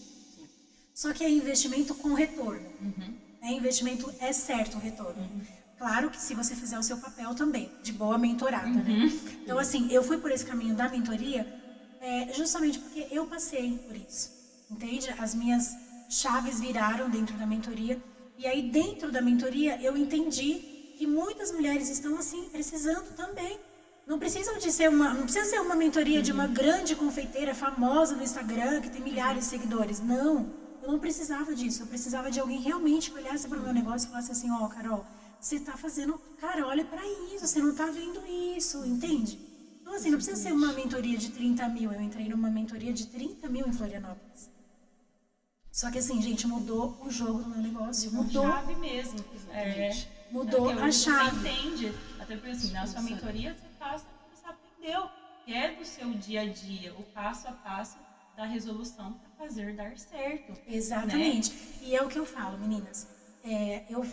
Speaker 3: Só que é investimento com retorno. É investimento, é certo o retorno. Claro que se você fizer o seu papel também, de boa mentorada, né? Então, assim, eu fui por esse caminho da mentoria justamente porque eu passei por isso, entende? As minhas chaves viraram dentro da mentoria, e aí dentro da mentoria eu entendi que muitas mulheres estão, assim, precisando também. Não precisa ser uma mentoria de uma grande confeiteira famosa no Instagram, que tem milhares de seguidores. Não, eu não precisava disso. Eu precisava de alguém realmente que olhasse para o meu negócio e falasse assim, ó, Carol, você tá fazendo... Cara, olha pra isso, você não tá vendo isso, entende? Então, assim, não precisa ser uma mentoria de 30 mil. Eu entrei numa mentoria de 30 mil em Florianópolis. Só que, assim, gente, mudou o jogo do meu negócio. Mudou.
Speaker 2: A chave mesmo.
Speaker 3: Mudou a chave.
Speaker 2: Você entende. Até porque, assim, na sua mentoria, você passa o que você aprendeu. Que é do seu dia a dia, o passo a passo da resolução para fazer dar certo.
Speaker 3: Exatamente. Né? E é o que eu falo, meninas.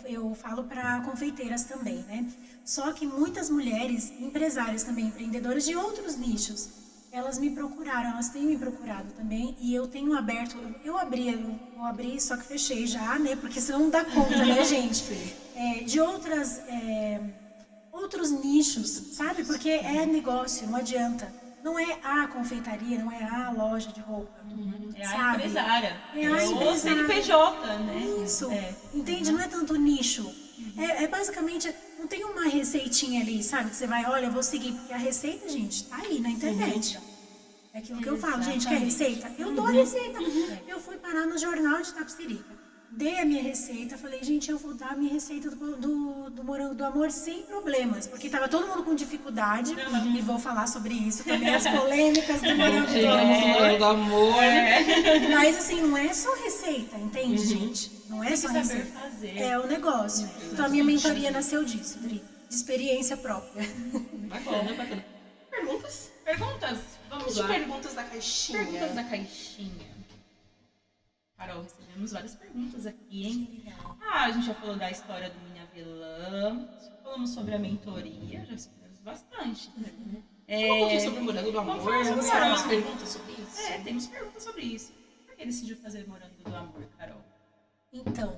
Speaker 3: Eu falo para confeiteiras também, né? Só que muitas mulheres, empresárias também, empreendedoras de outros nichos, elas me procuraram, elas têm me procurado também, e eu tenho aberto, eu abri, só que fechei já, né? Porque senão não dá conta, né, gente? De outros nichos, sabe? Porque é negócio, não adianta. Não é a confeitaria, não é a loja de roupa.
Speaker 2: É
Speaker 3: sabe?
Speaker 2: a empresária.
Speaker 3: É a empresária.
Speaker 2: O CNPJ, né?
Speaker 3: Isso. Entende? Não é tanto nicho. Basicamente, não tem uma receitinha ali, sabe? Que você vai, olha, eu vou seguir. Porque a receita, gente, tá aí na internet. É aquilo que eu falo, gente, quer receita? Eu dou a receita. Eu fui parar no jornal de Tapsirica. Dei a minha receita, falei, gente, eu vou dar a minha receita do morango do amor sem problemas, porque tava todo mundo com dificuldade, e vou falar sobre isso também, as polêmicas do morango
Speaker 1: do amor.
Speaker 3: Mas assim, não é só receita, entende, gente? Não é
Speaker 2: Tem
Speaker 3: só
Speaker 2: que saber
Speaker 3: receita.
Speaker 2: fazer.
Speaker 3: É o negócio. Então a minha mentoria nasceu disso, Dri, de experiência própria.
Speaker 1: Bacana. Perguntas?
Speaker 2: Vamos
Speaker 1: de
Speaker 2: lá.
Speaker 1: Perguntas da caixinha.
Speaker 2: Perguntas da caixinha. Carol, recebemos várias perguntas aqui, hein?
Speaker 3: Legal.
Speaker 2: A gente já falou da história do Minha Velã, falamos sobre a mentoria, já explicamos bastante.
Speaker 1: Fala um pouquinho sobre o morango do amor.
Speaker 2: Vamos falar sobre
Speaker 1: Você tem umas
Speaker 2: isso.
Speaker 1: perguntas sobre isso?
Speaker 2: Temos perguntas sobre isso. Por que decidiu fazer morango do amor, Carol?
Speaker 3: Então,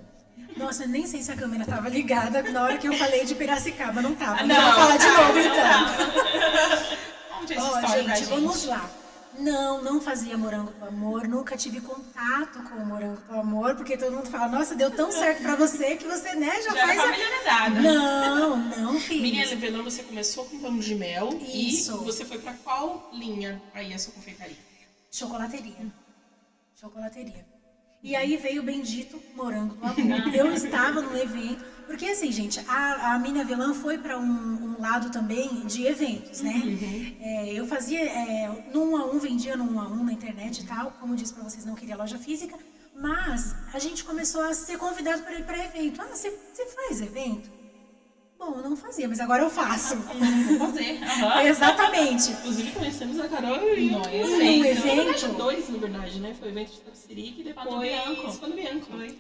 Speaker 3: nossa, eu nem sei se a câmera tava ligada na hora que eu falei de Piracicaba, não tava.
Speaker 2: Não,
Speaker 3: Vou falar de novo, então.
Speaker 2: Conte essa
Speaker 3: Ó,
Speaker 2: história pra
Speaker 3: gente, vamos lá. Não fazia morango do amor, nunca tive contato com o morango do amor, porque todo mundo fala, nossa, deu tão certo pra você que você, né, já faz...
Speaker 2: Já familiarizada.
Speaker 3: Não, fiz.
Speaker 1: Menina Velã, você começou com pão de mel.
Speaker 3: Isso.
Speaker 1: E você foi pra qual linha aí a sua confeitaria?
Speaker 3: Chocolateria. E aí veio o bendito Morango do Amor. Eu estava num evento, porque assim, gente, a Mini Avelã foi para um lado também de eventos, né? Eu fazia no 1 a 1, vendia no 1 a 1 na internet e tal, como eu disse para vocês, não queria loja física, mas a gente começou a ser convidado para ir para evento. Você faz evento? Bom, eu não fazia, mas agora eu faço.
Speaker 2: Vou fazer.
Speaker 3: Exatamente.
Speaker 1: Inclusive conhecemos a Carol
Speaker 3: Em um
Speaker 1: em
Speaker 3: evento.
Speaker 1: dois, na verdade, né? Foi o evento de Tapsirica e depois Fano Bianco.
Speaker 2: Foi.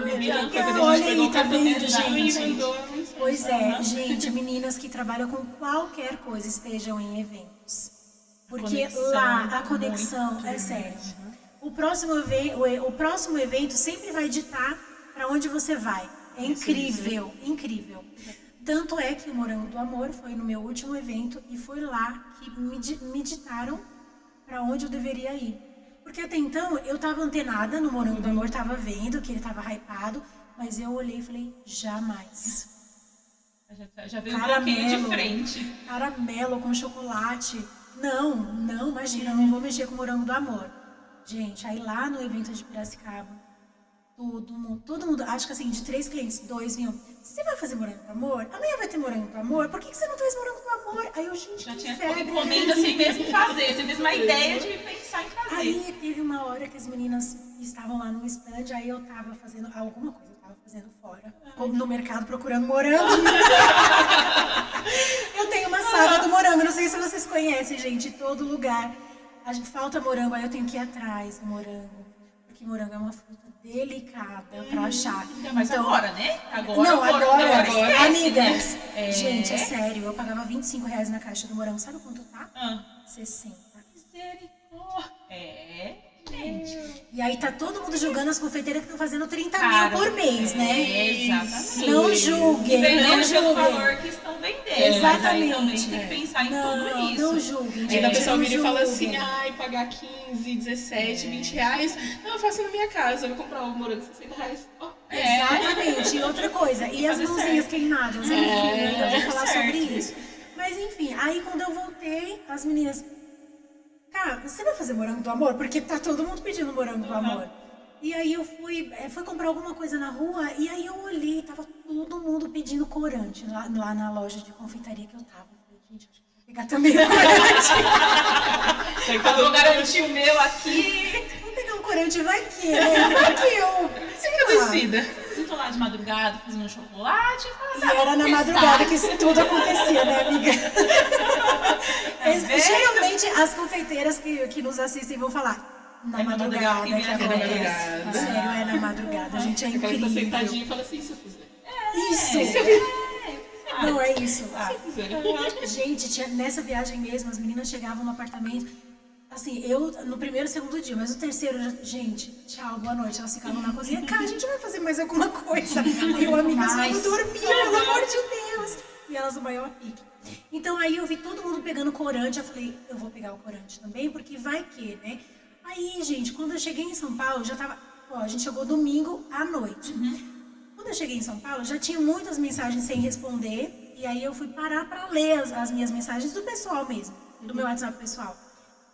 Speaker 3: Legal, olha aí, tá vendo, gente?
Speaker 1: Mandou
Speaker 3: Pois é, gente, meninas que trabalham com qualquer coisa estejam em eventos. Porque
Speaker 2: Conexão,
Speaker 3: lá a conexão
Speaker 2: muito
Speaker 3: é séria. O próximo evento sempre vai ditar para onde você vai. É incrível, incrível. Tanto é que o Morango do Amor foi no meu último evento e foi lá que me ditaram para onde eu deveria ir. Porque até então eu tava antenada no Morango do Amor, tava vendo que ele tava hypado, mas eu olhei e falei, jamais.
Speaker 2: Já veio um pouquinho de
Speaker 3: Caramelo.
Speaker 2: frente.
Speaker 3: Caramelo com chocolate. Não, imagina, eu não vou mexer com o Morango do Amor. Gente, aí lá no evento de Piracicaba, todo mundo, acho que assim, de 3 clientes, 2 vinham, você vai fazer Morango do Amor? Amanhã vai ter Morango do Amor? Por que você não traz Morango do Amor? Aí eu, gente,
Speaker 2: Já
Speaker 3: que
Speaker 2: tinha
Speaker 3: febre.
Speaker 2: encomenda sem mesmo fazer. Você teve uma ideia de pensar em fazer.
Speaker 3: Aí teve uma hora que as meninas estavam lá no stand, aí eu tava fazendo alguma coisa, eu tava fazendo fora, como no mercado procurando morango. Eu tenho uma saga do morango, não sei se vocês conhecem, gente, em todo lugar. Falta morango, aí eu tenho que ir atrás do morango. Porque morango é uma fruta delicada pra achar.
Speaker 2: Mas
Speaker 3: Então,
Speaker 2: agora, né? Agora,
Speaker 3: agora, amigas.
Speaker 2: né?
Speaker 3: Gente, é sério, eu pagava R$25 na caixa do morango. Sabe quanto tá? 60.
Speaker 2: Misericórdia. Gente.
Speaker 3: E aí tá todo mundo julgando as confeiteiras que estão fazendo 30
Speaker 2: Cara,
Speaker 3: mil por mês, né?
Speaker 2: Exatamente.
Speaker 3: Não
Speaker 2: E
Speaker 3: julguem, não
Speaker 2: vendendo pelo
Speaker 3: julguem.
Speaker 2: valor que estão vendendo.
Speaker 3: Exatamente.
Speaker 2: Mas aí também tem que pensar em tudo isso.
Speaker 3: Não julguem.
Speaker 1: Aí a pessoa
Speaker 3: não
Speaker 1: vira e fala assim,
Speaker 3: julguem.
Speaker 1: ai, pagar 15, 17, 20 reais. Não, eu faço na minha casa, eu vou comprar um morango de 60 reais. Oh,
Speaker 3: Exatamente. E outra coisa, e as
Speaker 2: fazer
Speaker 3: mãozinhas
Speaker 2: certo.
Speaker 3: queimadas, enfim, eu ainda vou falar
Speaker 2: certo.
Speaker 3: sobre isso. Mas enfim, aí quando eu voltei, as meninas, cara, você vai fazer morango do amor? Porque tá todo mundo pedindo morango do amor. E aí eu fui comprar alguma coisa na rua, e aí eu olhei, tava todo mundo pedindo corante lá na loja de confeitaria que eu tava. Eu falei, gente, acho que vou pegar também o corante.
Speaker 2: Eu vou garantir o meu aqui.
Speaker 3: Vou pegar um corante, vai que, né? Vai que eu...
Speaker 1: agradecida.
Speaker 2: Eu tô lá de madrugada fazendo chocolate.
Speaker 3: E era na madrugada que isso tudo acontecia, né, amiga? Geralmente as confeiteiras que nos assistem vão falar na madrugada que acontece. Sério, é na madrugada, gente, é
Speaker 1: Aquela que tá
Speaker 3: incrível.
Speaker 1: sentadinha e fala assim, se eu fizer.
Speaker 3: Isso! Não é isso.
Speaker 1: Se eu fizer.
Speaker 3: Gente, nessa viagem mesmo, as meninas chegavam no apartamento. Assim, eu no primeiro e segundo dia, mas o terceiro, gente, tchau, boa noite. Elas ficavam na cozinha, cara, a gente vai fazer mais alguma coisa. Aí eu, amigas, vamos dormir, pelo amor de Deus. E elas no maior pique. Então aí eu vi todo mundo pegando corante, eu falei, eu vou pegar o corante também, porque vai que, né? Aí, gente, quando eu cheguei em São Paulo, já tava, a gente chegou domingo à noite. Quando eu cheguei em São Paulo, já tinha muitas mensagens sem responder, e aí eu fui parar pra ler as minhas mensagens do pessoal mesmo, do meu WhatsApp pessoal.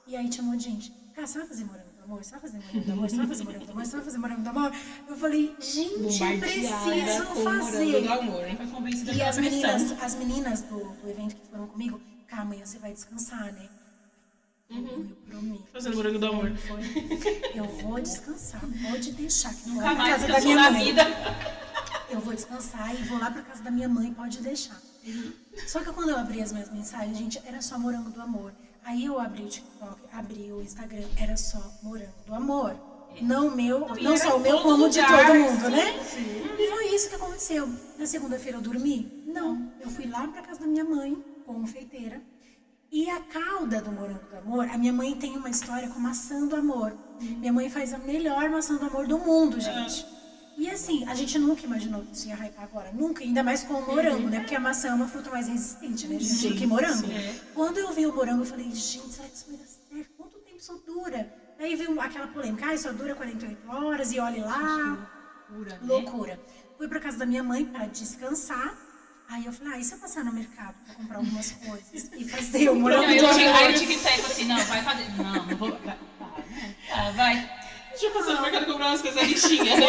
Speaker 3: E aí tinha um monte de gente, cara, você vai fazer morango do amor? Você vai fazer morango do amor? Você vai fazer morango do amor? Você vai fazer morango do amor? Eu falei, gente, preciso fazer.
Speaker 1: Do amor.
Speaker 2: Foi convencida
Speaker 3: E
Speaker 2: pela
Speaker 3: as
Speaker 2: pressão.
Speaker 3: meninas do evento que foram comigo, cara, amanhã você vai descansar, né? Eu prometo.
Speaker 1: Fazendo morango do amor.
Speaker 3: Eu vou descansar, pode deixar que eu vou
Speaker 2: Nunca
Speaker 3: lá pra
Speaker 2: mais
Speaker 3: casa da
Speaker 2: descansou
Speaker 3: minha
Speaker 2: na
Speaker 3: mãe.
Speaker 2: vida.
Speaker 3: Eu vou descansar e vou lá pra casa da minha mãe, pode deixar. Só que quando eu abri as minhas mensagens, gente, era só morango do amor. Aí eu abri o TikTok, abri o Instagram, era só morango do amor. Não só o meu, como de todo mundo, né? E foi isso que aconteceu. Na segunda-feira eu dormi? Não. Eu fui lá pra casa da minha mãe, confeiteira. E a calda do morango do amor, a minha mãe tem uma história com maçã do amor. Minha mãe faz a melhor maçã do amor do mundo, gente. E assim, a gente nunca imaginou que isso ia hypar agora. Nunca, ainda mais com o morango, né? Porque a maçã é uma fruta mais resistente, né, gente? Do que morango. Quando eu vi o morango, eu falei, gente, será que isso vai dar certo? Quanto tempo isso dura? Aí veio aquela polêmica, só dura 48 horas e olhe lá.
Speaker 2: Loucura, né?
Speaker 3: Loucura. Fui pra casa da minha mãe pra descansar. Aí eu falei, e se eu passar no mercado pra comprar algumas coisas e fazer o morango
Speaker 2: Aí
Speaker 3: do
Speaker 2: o
Speaker 3: amor?
Speaker 2: tic-tac assim, não, vai fazer. Não vou. Vai.
Speaker 1: Deixa eu passar no mercado comprar umas coisas lixinhas, né?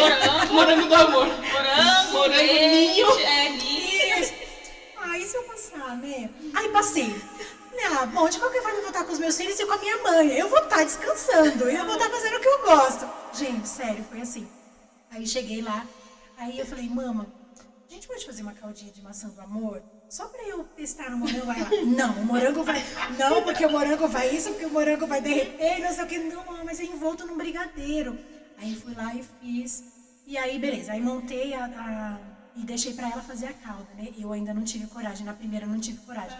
Speaker 1: Morango do amor.
Speaker 2: Morango,
Speaker 1: ninho.
Speaker 2: Ninho.
Speaker 3: Aí se eu passar, né? Aí passei. Ah, bom, de qualquer forma eu vou estar com os meus filhos e com a minha mãe. Eu vou estar descansando, eu vou estar fazendo o que eu gosto. Gente, sério, foi assim. Aí cheguei lá, aí eu falei, mama, a gente pode fazer uma caldinha de maçã do amor? Só pra eu testar no morango. Aí ela, não, o morango vai... Não, porque o morango vai isso, porque o morango vai derreter, não sei o que. Não, mama, mas é envolto num brigadeiro. Aí fui lá e fiz. E aí, beleza. Aí montei e deixei pra ela fazer a calda, né? Eu ainda não tive coragem. Na primeira eu não tive coragem.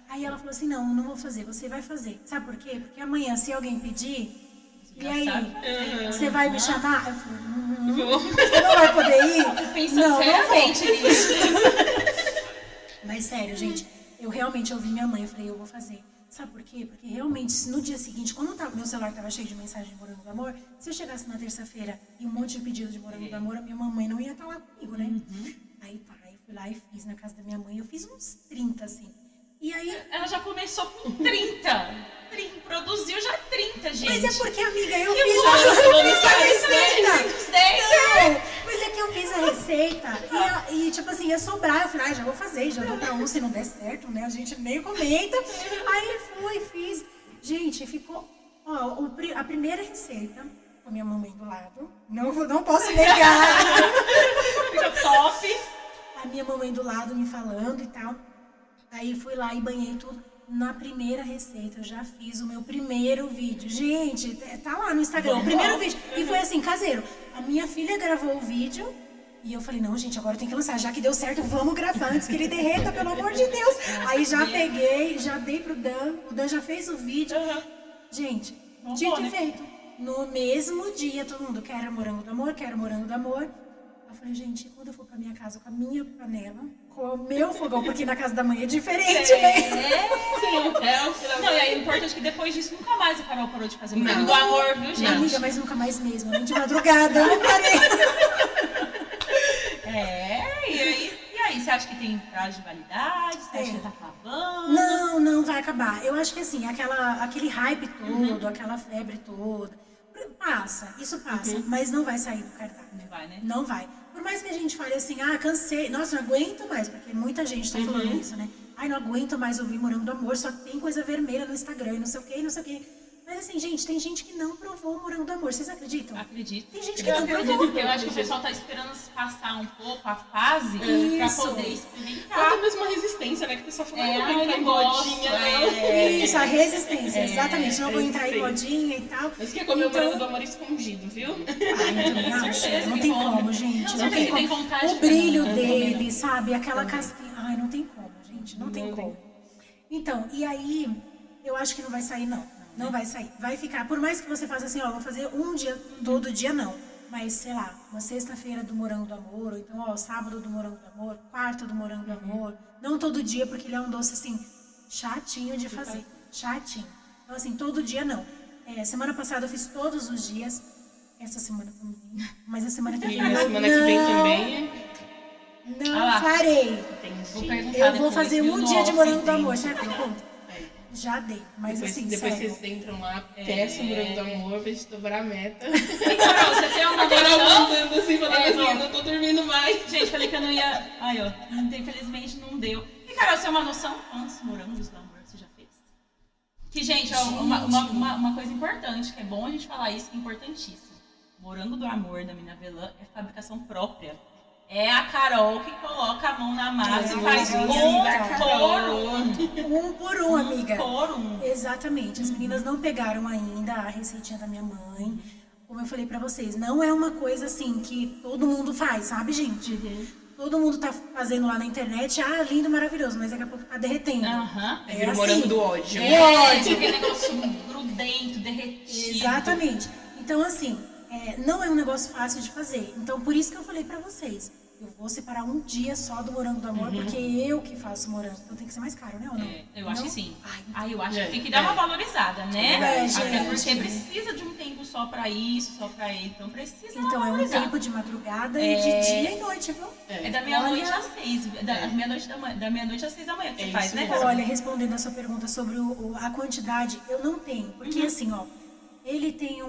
Speaker 3: Aí ela falou assim, não vou fazer, você vai fazer. Sabe por quê? Porque amanhã, se alguém pedir, e aí, você vai me chamar? Eu falei, você não vai poder ir?
Speaker 2: Pensando seriamente nisso.
Speaker 3: Mas sério, gente, eu realmente ouvi minha mãe, eu falei, eu vou fazer. Sabe por quê? Porque realmente, se no dia seguinte, quando meu celular tava cheio de mensagem de morango do amor, se eu chegasse na terça-feira e um monte de pedido de morango do amor, a minha mamãe não ia estar lá comigo, né? Aí tá, aí fui lá e fiz na casa da minha mãe, eu fiz uns 30, assim. E aí...
Speaker 2: Ela já começou com 30. Produziu já 30, gente.
Speaker 3: Mas é porque, amiga, eu
Speaker 2: Que
Speaker 3: fiz
Speaker 2: louco,
Speaker 3: a receita.
Speaker 2: Não.
Speaker 3: Não, mas é que eu fiz a receita e tipo assim, ia sobrar. Eu falei, já vou fazer, já dou pra um, se não der certo, né? A gente nem comenta. Aí fui, fiz. Gente, ficou... Ó, a primeira receita, com a minha mamãe do lado, não posso negar.
Speaker 2: Ficou top.
Speaker 3: A minha mamãe do lado me falando e tal. Aí fui lá e banhei tudo. Na primeira receita, eu já fiz o meu primeiro vídeo. Gente, tá lá no Instagram, o primeiro vídeo. E foi assim, caseiro. A minha filha gravou o vídeo e eu falei, não, gente, agora tem que lançar. Já que deu certo, vamos gravar antes que ele derreta, pelo amor de Deus. Aí já peguei, já dei pro Dan. O Dan já fez o vídeo. Gente, dito e feito. No mesmo dia, todo mundo, quero morango do amor, quero morango do amor. Eu falei, gente, quando eu for pra minha casa com a minha panela, com o meu fogão, porque na casa da mãe é diferente, né?
Speaker 2: Não, e aí o importante é que depois disso, nunca mais a Carol parou de fazer morango do amor, viu, gente?
Speaker 3: Amiga, mas nunca mais mesmo, nem de madrugada, eu não parei.
Speaker 2: E aí, você acha que tem prazo de validade? Você acha que tá acabando?
Speaker 3: Não vai acabar. Eu acho que assim, aquele hype todo, aquela febre toda, passa, isso passa, mas não vai sair do cardápio.
Speaker 2: Não vai, né?
Speaker 3: Não vai. Por mais que a gente fale assim, cansei, nossa, não aguento mais, porque muita gente tá falando isso, né? Ai, não aguento mais ouvir Morango do Amor, só tem coisa vermelha no Instagram, e não sei o que, não sei o que. Mas assim, gente, tem gente que não provou o Morango do Amor, vocês acreditam?
Speaker 2: Acredito.
Speaker 3: Tem gente que não provou.
Speaker 2: Porque eu acho que o pessoal tá esperando passar um pouco a fase pra poder experimentar.
Speaker 1: Até mesmo uma resistência, né? Que o pessoal fala, não vou entrar em
Speaker 2: gosto,
Speaker 1: modinha, não.
Speaker 3: Isso, a resistência, exatamente. Não vou entrar em modinha e tal.
Speaker 1: Mas quer comer o morango do amor escondido, viu?
Speaker 3: Ai, eu também acho. Não tem como, gente. Não tem
Speaker 2: tem
Speaker 3: como.
Speaker 2: vontade
Speaker 3: O brilho dele, sabe? Aquela casquinha. Ai, não tem como, gente. Não tem como. Então, e aí, eu acho que não vai sair, não. Não vai sair. Vai ficar, por mais que você faça assim, vou fazer um dia, todo dia, não. Mas, sei lá, uma sexta-feira do Morango do Amor, ou então, sábado do Morango do Amor, quarta do Morango do Amor. Não todo dia, porque ele é um doce, assim, chatinho de fazer. Chatinho. Então, assim, todo dia, não. Semana passada eu fiz todos os dias. Essa semana também. Mas a semana que vem
Speaker 1: E na semana que vem também.
Speaker 3: Não farei.
Speaker 2: Entendi.
Speaker 3: Eu vou fazer um dia de Morango do Amor, já conta. Já dei, mas
Speaker 1: Depois
Speaker 3: sério.
Speaker 1: vocês entram lá, testam o morango do amor pra gente dobrar a meta.
Speaker 2: E Carol, você tem uma
Speaker 1: Carol
Speaker 2: noção?
Speaker 1: mandando assim, falando assim, não tô dormindo mais.
Speaker 2: Gente, falei que eu não ia... Aí, ó, infelizmente não deu. E Carol, você tem uma noção? Quantos morangos do amor você já fez? Que, gente, ó, uma coisa importante, que é bom a gente falar isso, que é importantíssimo. Morango do amor da Mina Velã é fabricação própria. É a Carol que coloca a mão na massa e faz um
Speaker 3: por um, amiga.
Speaker 2: Por um.
Speaker 3: Exatamente. As meninas não pegaram ainda a receitinha da minha mãe. Como eu falei pra vocês, não é uma coisa assim que todo mundo faz, sabe, gente? Todo mundo tá fazendo lá na internet, lindo, maravilhoso, mas daqui a pouco tá derretendo.
Speaker 1: Vira o morango do ódio.
Speaker 2: Aquele negócio grudento, derretido.
Speaker 3: Exatamente. Então, assim, não é um negócio fácil de fazer. Então, por isso que eu falei pra vocês. Eu vou separar um dia só do Morango do Amor, porque eu que faço morango. Então tem que ser mais caro, né? Ou não?
Speaker 2: Eu acho que sim. Eu acho que
Speaker 1: É.
Speaker 2: tem que dar uma valorizada, né?
Speaker 3: Gente.
Speaker 2: Até porque precisa de um tempo só pra isso, só pra ele. Então precisa
Speaker 3: Então é um
Speaker 2: valorizar.
Speaker 3: tempo de madrugada e de dia e noite, viu?
Speaker 2: É da meia-noite às 6. Da meia-noite às 6 da manhã que você faz,
Speaker 1: isso
Speaker 2: né,
Speaker 1: mesmo.
Speaker 2: Carol?
Speaker 3: Olha, respondendo a sua pergunta sobre a quantidade, eu não tenho. Porque assim, ó, ele tem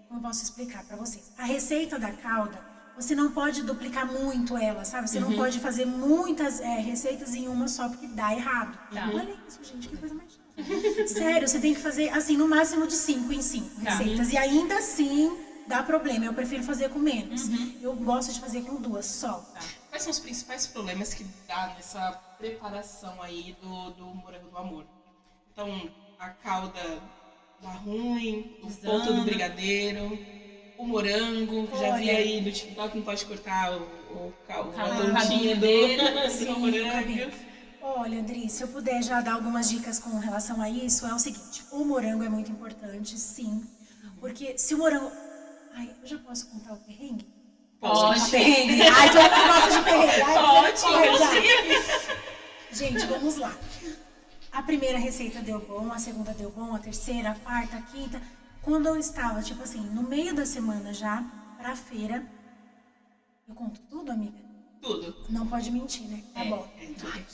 Speaker 3: como eu posso explicar pra vocês? A receita da calda, você não pode duplicar muito ela, sabe? Você não pode fazer muitas receitas em uma só, porque dá errado. Olha isso, gente, que coisa mais chata. Sério, você tem que fazer, assim, no máximo de 5 em 5 receitas. E ainda assim, dá problema. Eu prefiro fazer com menos. Eu gosto de fazer com 2 só.
Speaker 1: Quais são os principais problemas que dá nessa preparação aí do morango do amor? Então, a calda dá ruim, o ponto do brigadeiro, o morango, já vi aí no TikTok, não pode cortar a tortinha do morango.
Speaker 3: Olha, Andri, se eu puder já dar algumas dicas com relação a isso, é o seguinte, o morango é muito importante, sim, porque se o morango... Ai, eu já posso contar o perrengue?
Speaker 1: Pode.
Speaker 3: Perrengue. Ai, todo mundo gosta de perrengue. Ai,
Speaker 2: Pode.
Speaker 3: Gente, vamos lá. A primeira receita deu bom, a segunda deu bom, a terceira, a quarta, a quinta. Quando eu estava, tipo assim, no meio da semana já, pra feira, eu conto tudo, amiga?
Speaker 1: Tudo.
Speaker 3: Não pode mentir, né? Tá bom.
Speaker 1: Tudo.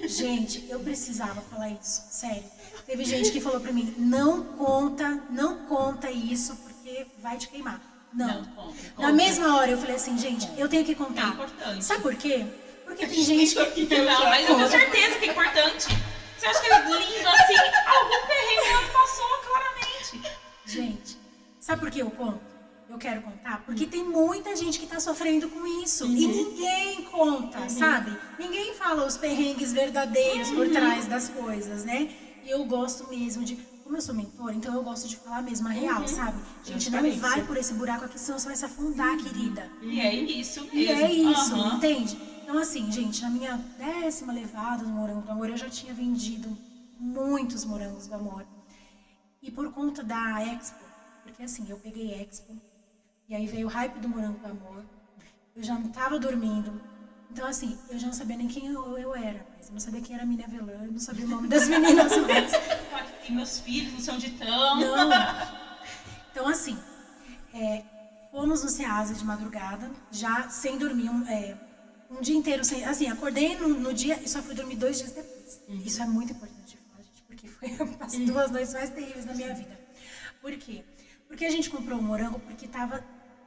Speaker 3: Gente, eu precisava falar isso, sério. Teve gente que falou pra mim, não conta isso, porque vai te queimar. Não.
Speaker 2: Conta.
Speaker 3: Na mesma hora eu falei assim, gente, eu tenho que contar.
Speaker 2: É importante.
Speaker 3: Sabe por quê? Porque tem gente que...
Speaker 2: Não, mas eu tenho certeza que é importante. Você acha que é lindo assim? Algum perrengue passou, claramente.
Speaker 3: Gente, sabe por que eu conto? Eu quero contar? Porque tem muita gente que tá sofrendo com isso. E ninguém conta, sabe? Ninguém fala os perrengues verdadeiros por trás das coisas, né? E eu gosto mesmo de... Como eu sou mentora, então eu gosto de falar mesmo a real, sabe? Gente, não vai por esse buraco aqui, senão você vai se afundar, querida.
Speaker 2: E é isso mesmo.
Speaker 3: E é isso, entende? Então assim, gente, na minha 10ª levada do Morango do Amor, eu já tinha vendido muitos morangos do amor. E por conta da Expo, porque assim, eu peguei Expo, e aí veio o hype do Morango do Amor, eu já não tava dormindo, então assim, eu já não sabia nem quem eu era, mas eu não sabia quem era a Miriam Velan, eu não sabia o nome das meninas mais.
Speaker 2: E meus filhos não são de tão...
Speaker 3: Não. Então assim, fomos no Ceasa de madrugada, já sem dormir, um dia inteiro, sem, assim, acordei no dia e só fui dormir 2 dias depois. Isso é muito importante falar, gente, porque foi as 2 noites mais terríveis da minha vida. Por quê? Porque a gente comprou um morango porque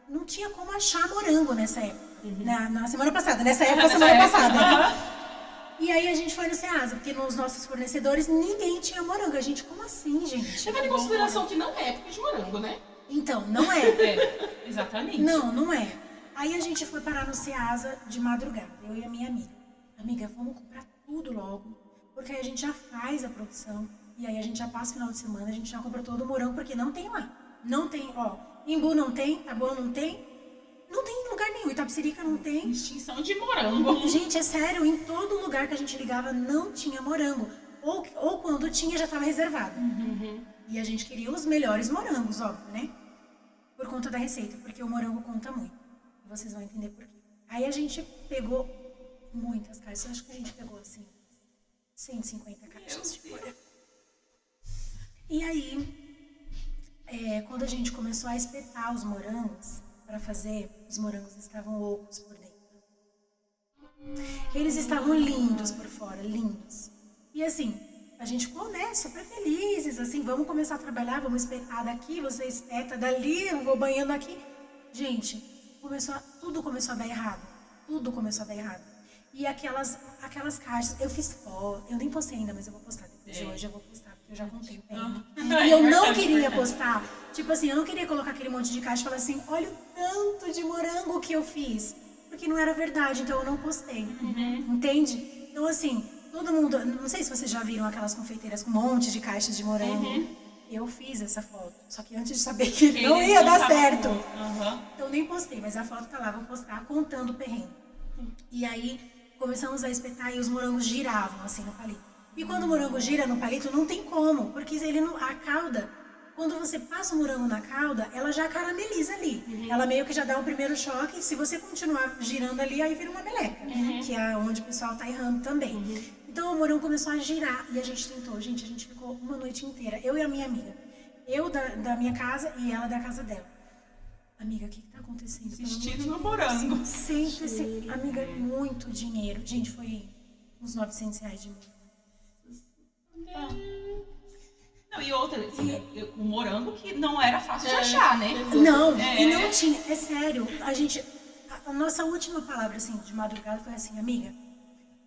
Speaker 3: não tinha como achar morango nessa época. Na semana passada, semana passada. E aí a gente foi no Ceasa, porque nos nossos fornecedores ninguém tinha morango. A gente, como assim, gente?
Speaker 1: Levando em consideração que não é época de morango, né?
Speaker 3: Então, não é.
Speaker 2: Exatamente.
Speaker 3: Não é. Aí a gente foi parar no Ceasa de madrugada, eu e a minha amiga. Amiga, vamos comprar tudo logo, porque aí a gente já faz a produção, e aí a gente já passa o final de semana, a gente já compra todo o morango, porque não tem lá. Não tem, Imbu não tem, Taboão não tem em lugar nenhum, Itapecerica não tem.
Speaker 2: Extinção de morango.
Speaker 3: Gente, é sério, em todo lugar que a gente ligava não tinha morango. Ou quando tinha, já estava reservado. E a gente queria os melhores morangos, óbvio, né? Por conta da receita, porque o morango conta muito. Vocês vão entender por quê. Aí a gente pegou muitas caixas. Eu acho que a gente pegou, assim, 150 caixas de morango. E aí, quando a gente começou a espetar os morangos para fazer, os morangos estavam ocos por dentro. Eles estavam lindos por fora, lindos. E assim, a gente ficou, né, super felizes, assim, vamos começar a trabalhar, vamos espetar daqui, você espeta dali, eu vou banhando aqui. Gente... tudo começou a dar errado. Tudo começou a dar errado. E aquelas caixas, eu fiz foto, eu nem postei ainda, mas eu vou postar depois de hoje, eu vou postar, porque eu já contei o perrengue. E eu não queria postar, tipo assim, eu não queria colocar aquele monte de caixa e falar assim, olha o tanto de morango que eu fiz. Porque não era verdade, então eu não postei. Entende? Então assim, todo mundo, não sei se vocês já viram aquelas confeiteiras com um monte de caixas de morango. Eu fiz essa foto, só que antes de saber que não ia dar certo. Então nem postei, mas a foto tá lá, vou postar contando o perrengue. E aí começamos a espetar e os morangos giravam assim no palito. E quando o morango gira no palito não tem como, porque a calda, quando você passa o morango na calda, ela já carameliza ali. Ela meio que já dá um primeiro choque, se você continuar girando ali, aí vira uma meleca, que é onde o pessoal tá errando também. Então o morango começou a girar e a gente tentou. Gente, a gente ficou uma noite inteira, eu e a minha amiga. Eu da minha casa e ela da casa dela. Amiga, o que tá acontecendo?
Speaker 2: Insistindo no morango.
Speaker 3: Sempre, amiga, muito dinheiro. Gente, foi uns R$900 de morango.
Speaker 2: Não, e outra, o morango que não era fácil de achar, né?
Speaker 3: Não, e não tinha, é sério, a nossa última palavra, assim, de madrugada foi assim, amiga,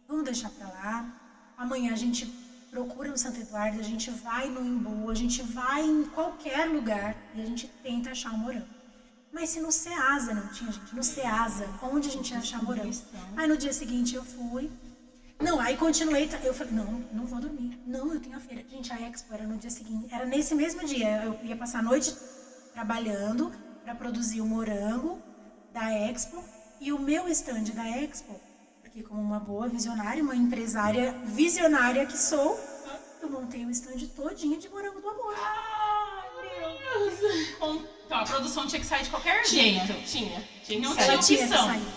Speaker 3: vamos deixar pra lá, amanhã a gente procura no Santo Eduardo, a gente vai no Imbu, a gente vai em qualquer lugar e a gente tenta achar o morango. Mas se no Ceasa não tinha, gente, no Ceasa, onde a gente ia achar morango? Aí no dia seguinte eu fui, não, aí continuei, eu falei, não vou dormir, não, eu tenho a feira. Gente, a Expo era no dia seguinte, era nesse mesmo dia, eu ia passar a noite trabalhando para produzir o morango da Expo e o meu stand da Expo, porque como uma boa visionária, uma empresária visionária que sou, eu montei o stand todinho de morango do amor.
Speaker 2: Ai, meu Deus. Então, a produção tinha que sair de qualquer jeito.
Speaker 1: Tinha
Speaker 2: Não
Speaker 1: que sair.
Speaker 2: tinha
Speaker 3: Tinha que
Speaker 2: opção.
Speaker 3: sair.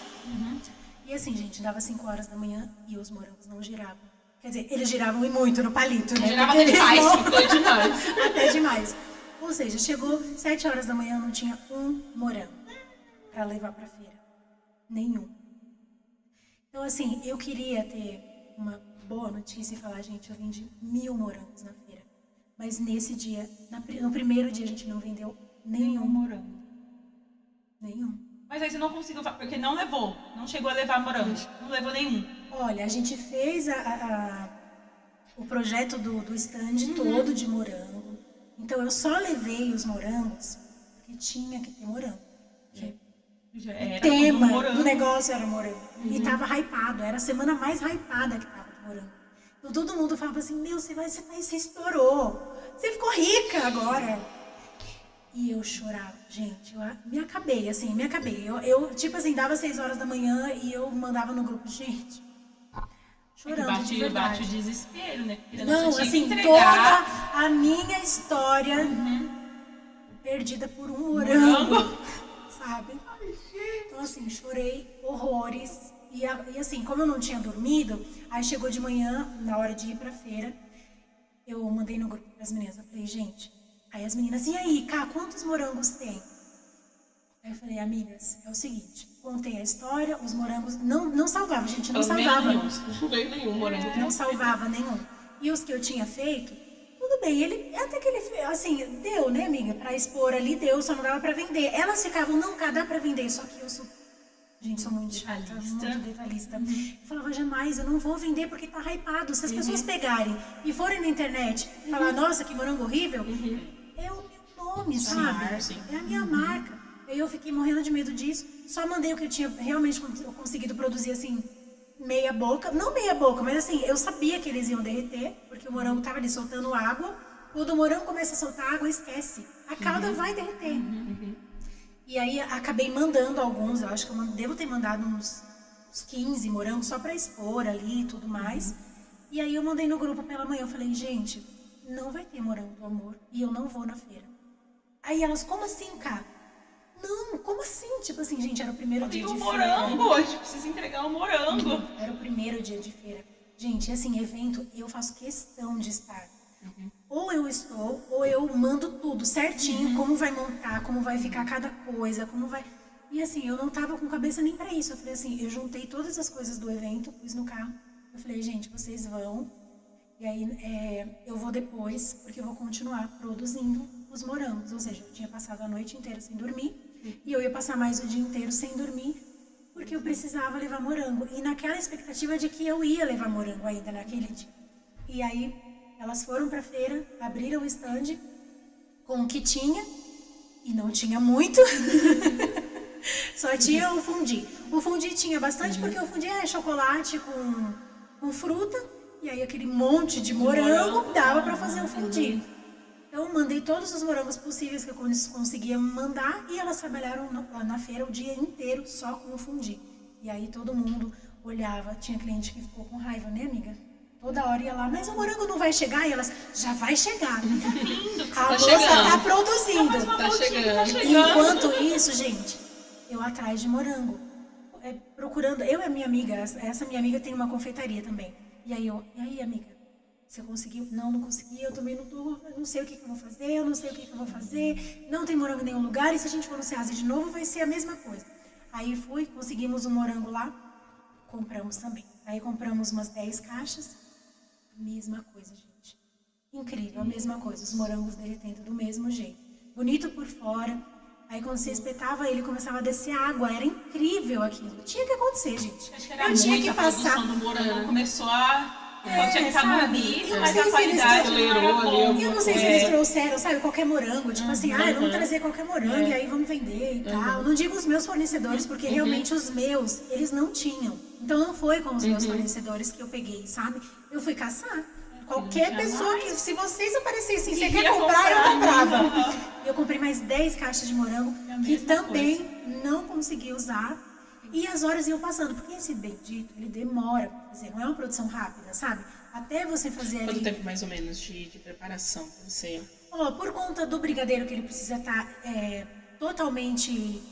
Speaker 3: E assim, gente, dava 5 horas da manhã e os morangos não giravam. Quer dizer, eles giravam e muito no palito, né?
Speaker 2: Girava
Speaker 3: Porque eles
Speaker 2: demais,
Speaker 3: não-
Speaker 1: Foi demais.
Speaker 3: Até demais. Ou seja, chegou 7 horas da manhã, não tinha um morango para levar para feira. Nenhum. Então, assim, eu queria ter uma boa notícia e falar, gente, eu vendi 1000 morangos na feira. Mas nesse dia, no primeiro dia, a gente não vendeu nenhum
Speaker 2: morango.
Speaker 3: Nenhum.
Speaker 2: Mas aí você não conseguiu, porque não levou. Não chegou a levar morango. Não levou nenhum.
Speaker 3: Olha, a gente fez o projeto do stand todo de morango. Então, eu só levei os morangos porque tinha que ter morango.
Speaker 2: Já
Speaker 3: O
Speaker 2: era
Speaker 3: tema
Speaker 2: tudo morango.
Speaker 3: do negócio era morango. E tava hypado. Era a semana mais hypada que tava de morango. Então, todo mundo falava assim, meu, você estourou. Você ficou rica agora. E eu chorava, gente. Eu me acabei. Eu tipo assim, dava 6 horas da manhã e eu mandava no grupo, gente. Chorando de verdade.
Speaker 2: Bate o desespero, né? Porque
Speaker 3: Não,
Speaker 2: você tinha
Speaker 3: assim,
Speaker 2: que entregar.
Speaker 3: toda a minha história perdida por um morango, sabe? Então, assim, chorei horrores. E assim, como eu não tinha dormido, aí chegou de manhã, na hora de ir pra feira, eu mandei no grupo pras meninas. Eu falei, gente, aí as meninas, e aí, Cá, quantos morangos tem? Aí eu falei, amigas, é o seguinte, contei a história, os morangos, não salvava, gente, não salvava.
Speaker 1: Não veio nenhum morango.
Speaker 3: Não salvava nenhum. E os que eu tinha feito, tudo bem, até que ele, assim, deu, né, amiga, pra expor ali, deu, só não dava pra vender. Elas ficavam, não, cá, dá pra vender, só que eu sou, gente, sou muito chata, muito detalhista. Eu falava, jamais, eu não vou vender porque tá hypado. Se as pessoas pegarem e forem na internet e falar, nossa, que morango horrível, é o meu nome, sabe?
Speaker 1: Sim.
Speaker 3: É a minha marca. Aí eu fiquei morrendo de medo disso, só mandei o que eu tinha realmente conseguido produzir, assim, meia boca, não meia boca, mas assim, eu sabia que eles iam derreter, porque o morango tava ali soltando água, quando o morango começa a soltar água, esquece, a calda vai derreter. E aí acabei mandando alguns, eu acho que eu devo ter mandado uns 15 morangos só pra expor ali e tudo mais. E aí eu mandei no grupo pela manhã, eu falei, gente, não vai ter morango do amor e eu não vou na feira. Aí elas, como assim, cara? Não, como assim? Tipo assim, gente, era o primeiro dia de feira.
Speaker 2: E o morango, a gente precisa entregar o morango.
Speaker 3: Era o primeiro dia de feira. Gente, assim, evento, eu faço questão de estar. Ou eu estou, ou eu mando tudo certinho, como vai montar, como vai ficar cada coisa, como vai... E assim, eu não tava com cabeça nem pra isso. Eu falei assim, eu juntei todas as coisas do evento, pus no carro. Eu falei, gente, vocês vão, e aí eu vou depois, porque eu vou continuar produzindo os morangos. Ou seja, eu tinha passado a noite inteira sem dormir, e eu ia passar mais o dia inteiro sem dormir, porque eu precisava levar morango. E naquela expectativa de que eu ia levar morango ainda naquele dia. E aí, elas foram pra feira, abriram o stand com o que tinha, e não tinha muito. Só tinha o fundi. O fundi tinha bastante, porque o fundi é chocolate com fruta, e aí aquele monte de morango dava pra fazer o fundi. Então, eu mandei todos os morangos possíveis que eu conseguia mandar, e elas trabalharam na feira o dia inteiro só com o fundi. E aí todo mundo olhava, tinha cliente que ficou com raiva, né, amiga? Toda hora ia lá, mas o morango não vai chegar? E elas, já vai chegar. A moça tá produzindo.
Speaker 1: Tá chegando.
Speaker 3: E enquanto isso, gente, eu atrás de morango, procurando, eu e a minha amiga, essa minha amiga tem uma confeitaria também. E aí, amiga, você conseguiu? Não consegui, eu também não sei o que eu vou fazer, eu não sei o que eu vou fazer, não tem morango em nenhum lugar, e se a gente for no Ceasa de novo, vai ser a mesma coisa. Aí conseguimos um morango lá, compramos também. Aí compramos umas 10 caixas, mesma coisa, gente. Incrível, a mesma coisa, os morangos derretendo do mesmo jeito. Bonito por fora. Aí quando você espetava ele, começava a descer água. Era incrível aquilo. Tinha que acontecer, gente.
Speaker 2: Acho que era
Speaker 3: Eu tinha que
Speaker 2: muita
Speaker 3: passar.
Speaker 2: produção do morango. Começou a... tinha que estar
Speaker 3: sabe?
Speaker 2: bonito,
Speaker 3: Eu não
Speaker 2: mas
Speaker 3: sei
Speaker 2: a
Speaker 3: se
Speaker 2: qualidade
Speaker 3: eles
Speaker 2: não era
Speaker 4: acelerou ali
Speaker 2: boa.
Speaker 3: Eu não sei se eles trouxeram, sabe, qualquer morango. Tipo assim, vamos trazer qualquer morango e aí vamos vender e tal. Não digo os meus fornecedores, porque realmente os meus, eles não tinham. Então não foi com os meus fornecedores que eu peguei, sabe? Eu fui caçar. Qualquer pessoa que, se vocês aparecessem, você quer comprar, eu comprava. E eu comprei mais 10 caixas de morango, que também não consegui usar. E as horas iam passando, porque esse bendito, ele demora pra fazer, não é uma produção rápida, sabe? Até você fazer ali...
Speaker 4: Quanto tempo mais ou menos de preparação pra você?
Speaker 3: Por conta do brigadeiro, que ele precisa estar totalmente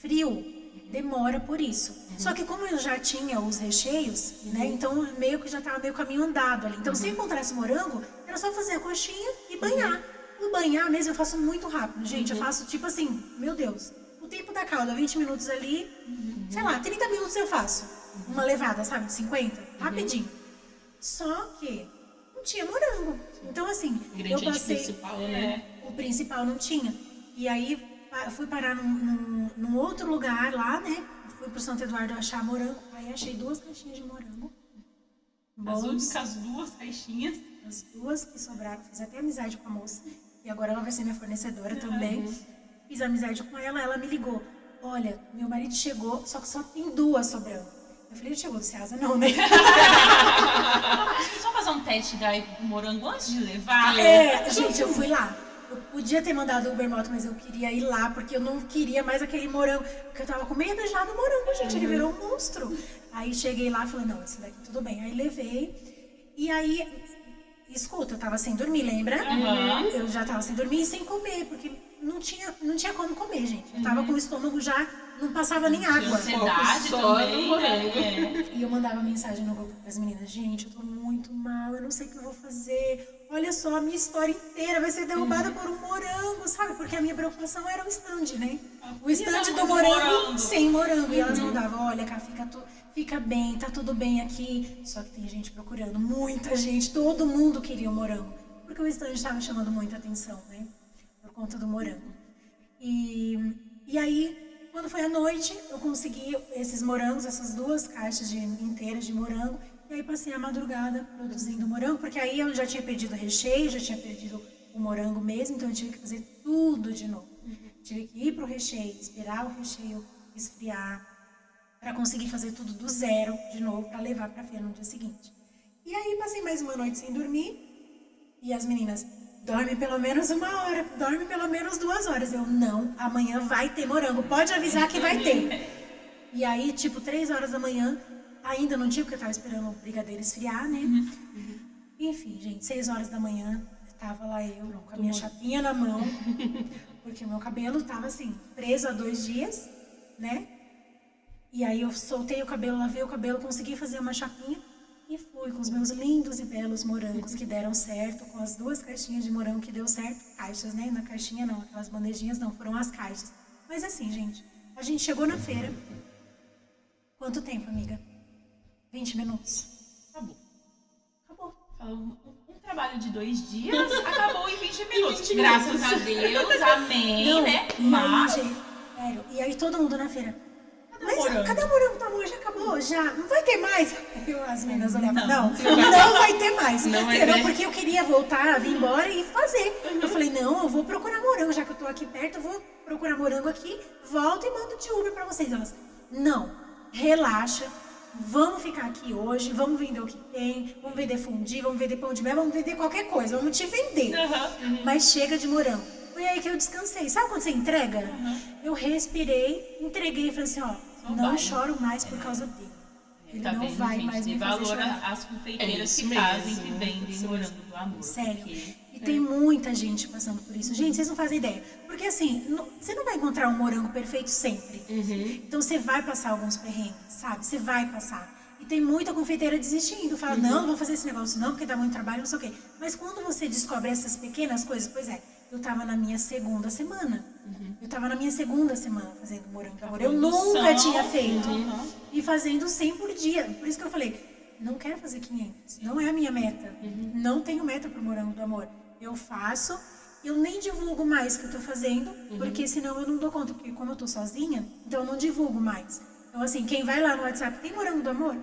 Speaker 3: frio, demora por isso. Só que como eu já tinha os recheios, né? Então meio que já estava meio caminho andado ali. Então se eu encontrasse morango, era só fazer a coxinha e banhar. O banhar mesmo eu faço muito rápido, gente. Eu faço tipo assim, meu Deus, o tempo da calda, 20 minutos ali, sei lá, 30 minutos eu faço. Uma levada, sabe, de 50, rapidinho. Só que não tinha morango. Então assim,
Speaker 4: O
Speaker 3: eu
Speaker 4: ingrediente
Speaker 3: passei...
Speaker 4: principal, né?
Speaker 3: O principal não tinha. E aí eu fui parar num outro lugar lá, né? Fui pro Santo Eduardo achar morango. Aí achei 2 caixinhas de morango.
Speaker 2: As
Speaker 3: Bons.
Speaker 2: únicas 2 caixinhas.
Speaker 3: As 2 que sobraram. Fiz até amizade com a moça. E agora ela vai ser minha fornecedora também. Fiz amizade com ela. Ela me ligou. Olha, meu marido chegou, só que só tem 2 sobrando. Eu falei, ele chegou do Ceasa? Não, né?
Speaker 2: Acho que só fazer um test drive do morango antes de levar.
Speaker 3: Gente, eu fui lá. Eu podia ter mandado o Uber Moto, mas eu queria ir lá, porque eu não queria mais aquele morango. Porque eu tava com medo já do morango, gente. Ele virou um monstro. Aí cheguei lá e falei, não, esse daqui tudo bem. Aí levei. E aí, escuta, eu tava sem dormir, lembra? Eu já tava sem dormir e sem comer, porque não tinha como comer, gente. Eu tava com o estômago já, não passava nem água.
Speaker 2: Ansiedade
Speaker 4: Só
Speaker 2: também,
Speaker 4: no morango.
Speaker 2: né?
Speaker 3: E eu mandava mensagem no grupo pras meninas, gente, eu tô muito mal, eu não sei o que eu vou fazer. Olha só, a minha história inteira vai ser derrubada por um morango, sabe? Porque a minha preocupação era o stand, né? O stand do morango sem morango. E elas mandavam, olha, cá, fica bem, tá tudo bem aqui. Só que tem gente procurando, muita gente, todo mundo queria o morango. Porque o stand estava chamando muita atenção, né? Por conta do morango. E aí, quando foi à noite, eu consegui esses morangos, essas 2 caixas inteiras de morango. E aí passei a madrugada produzindo morango, porque aí eu já tinha perdido o recheio, já tinha perdido o morango mesmo, então eu tive que fazer tudo de novo. Tive que ir pro recheio, esperar o recheio esfriar, para conseguir fazer tudo do zero de novo, para levar pra feira no dia seguinte. E aí passei mais uma noite sem dormir, e as meninas, dorme pelo menos 1 hora, dorme pelo menos 2 horas. Eu, não, amanhã vai ter morango, pode avisar que vai ter. E aí, tipo, 3 horas da manhã, ainda não tinha, porque eu tava esperando o brigadeiro esfriar, né? Enfim, gente, 6 horas da manhã, tava lá eu com a minha chapinha na mão, porque o meu cabelo tava assim, preso há 2 dias, né? E aí eu soltei o cabelo, lavei o cabelo, consegui fazer uma chapinha e fui com os meus lindos e belos morangos que deram certo, com as 2 caixinhas de morango que deu certo, caixas, né? Na caixinha não, aquelas bandejinhas não, foram as caixas. Mas assim, gente, a gente chegou na feira. Quanto tempo, amiga? 20 minutos. Acabou.
Speaker 2: Um trabalho de 2 dias acabou em 20 minutos. Graças a Deus, amém,
Speaker 3: Não,
Speaker 2: né?
Speaker 3: E
Speaker 2: Mas...
Speaker 3: aí, gente, sério, e aí todo mundo na feira. Mas
Speaker 2: morango?
Speaker 3: cadê o morango? Tá bom, já acabou, já. Não vai ter mais. As meninas olhavam, não vai ter mais.
Speaker 4: Não vai
Speaker 3: Entendeu?
Speaker 4: ter.
Speaker 3: Porque eu queria voltar, vir embora e fazer. Eu falei, não, eu vou procurar morango, já que eu tô aqui perto, eu vou procurar morango aqui, volto e mando de Uber pra vocês. Elas, não, relaxa, vamos ficar aqui hoje, vamos vender o que tem, vamos vender fundi, vamos vender pão de mel, vamos vender qualquer coisa, vamos te vender. Mas chega de morango. Foi aí que eu descansei. Sabe quando você entrega? Eu respirei, entreguei e falei assim, ó, não choro mais por causa dele. Ele
Speaker 2: Tá
Speaker 3: não
Speaker 2: vendo,
Speaker 3: vai
Speaker 2: gente?
Speaker 3: mais
Speaker 2: Dê
Speaker 3: me fazer
Speaker 2: valor
Speaker 3: chorar.
Speaker 2: às confeiteiras
Speaker 4: isso
Speaker 2: que
Speaker 4: mesmo,
Speaker 2: fazem, que vendem
Speaker 4: isso
Speaker 2: morango do amor.
Speaker 3: Sério.
Speaker 2: Porque...
Speaker 3: E tem muita gente passando por isso. Gente, vocês não fazem ideia. Porque assim, você não vai encontrar um morango perfeito sempre. Então você vai passar alguns perrengues, sabe? Você vai passar. E tem muita confeiteira desistindo. Fala, não vou fazer esse negócio não, porque dá muito trabalho, não sei o quê. Mas quando você descobre essas pequenas coisas, pois é, eu tava na minha 2ª semana. Eu tava na minha 2ª semana fazendo morango de amor. Eu nunca tinha feito. E fazendo 100 por dia. Por isso que eu falei, não quero fazer 500. Não é a minha meta. Não tenho meta pro Morango do Amor. Eu faço, eu nem divulgo mais o que eu tô fazendo, porque senão eu não dou conta. Porque como eu tô sozinha, então eu não divulgo mais. Então assim, quem vai lá no WhatsApp, tem Morango do Amor?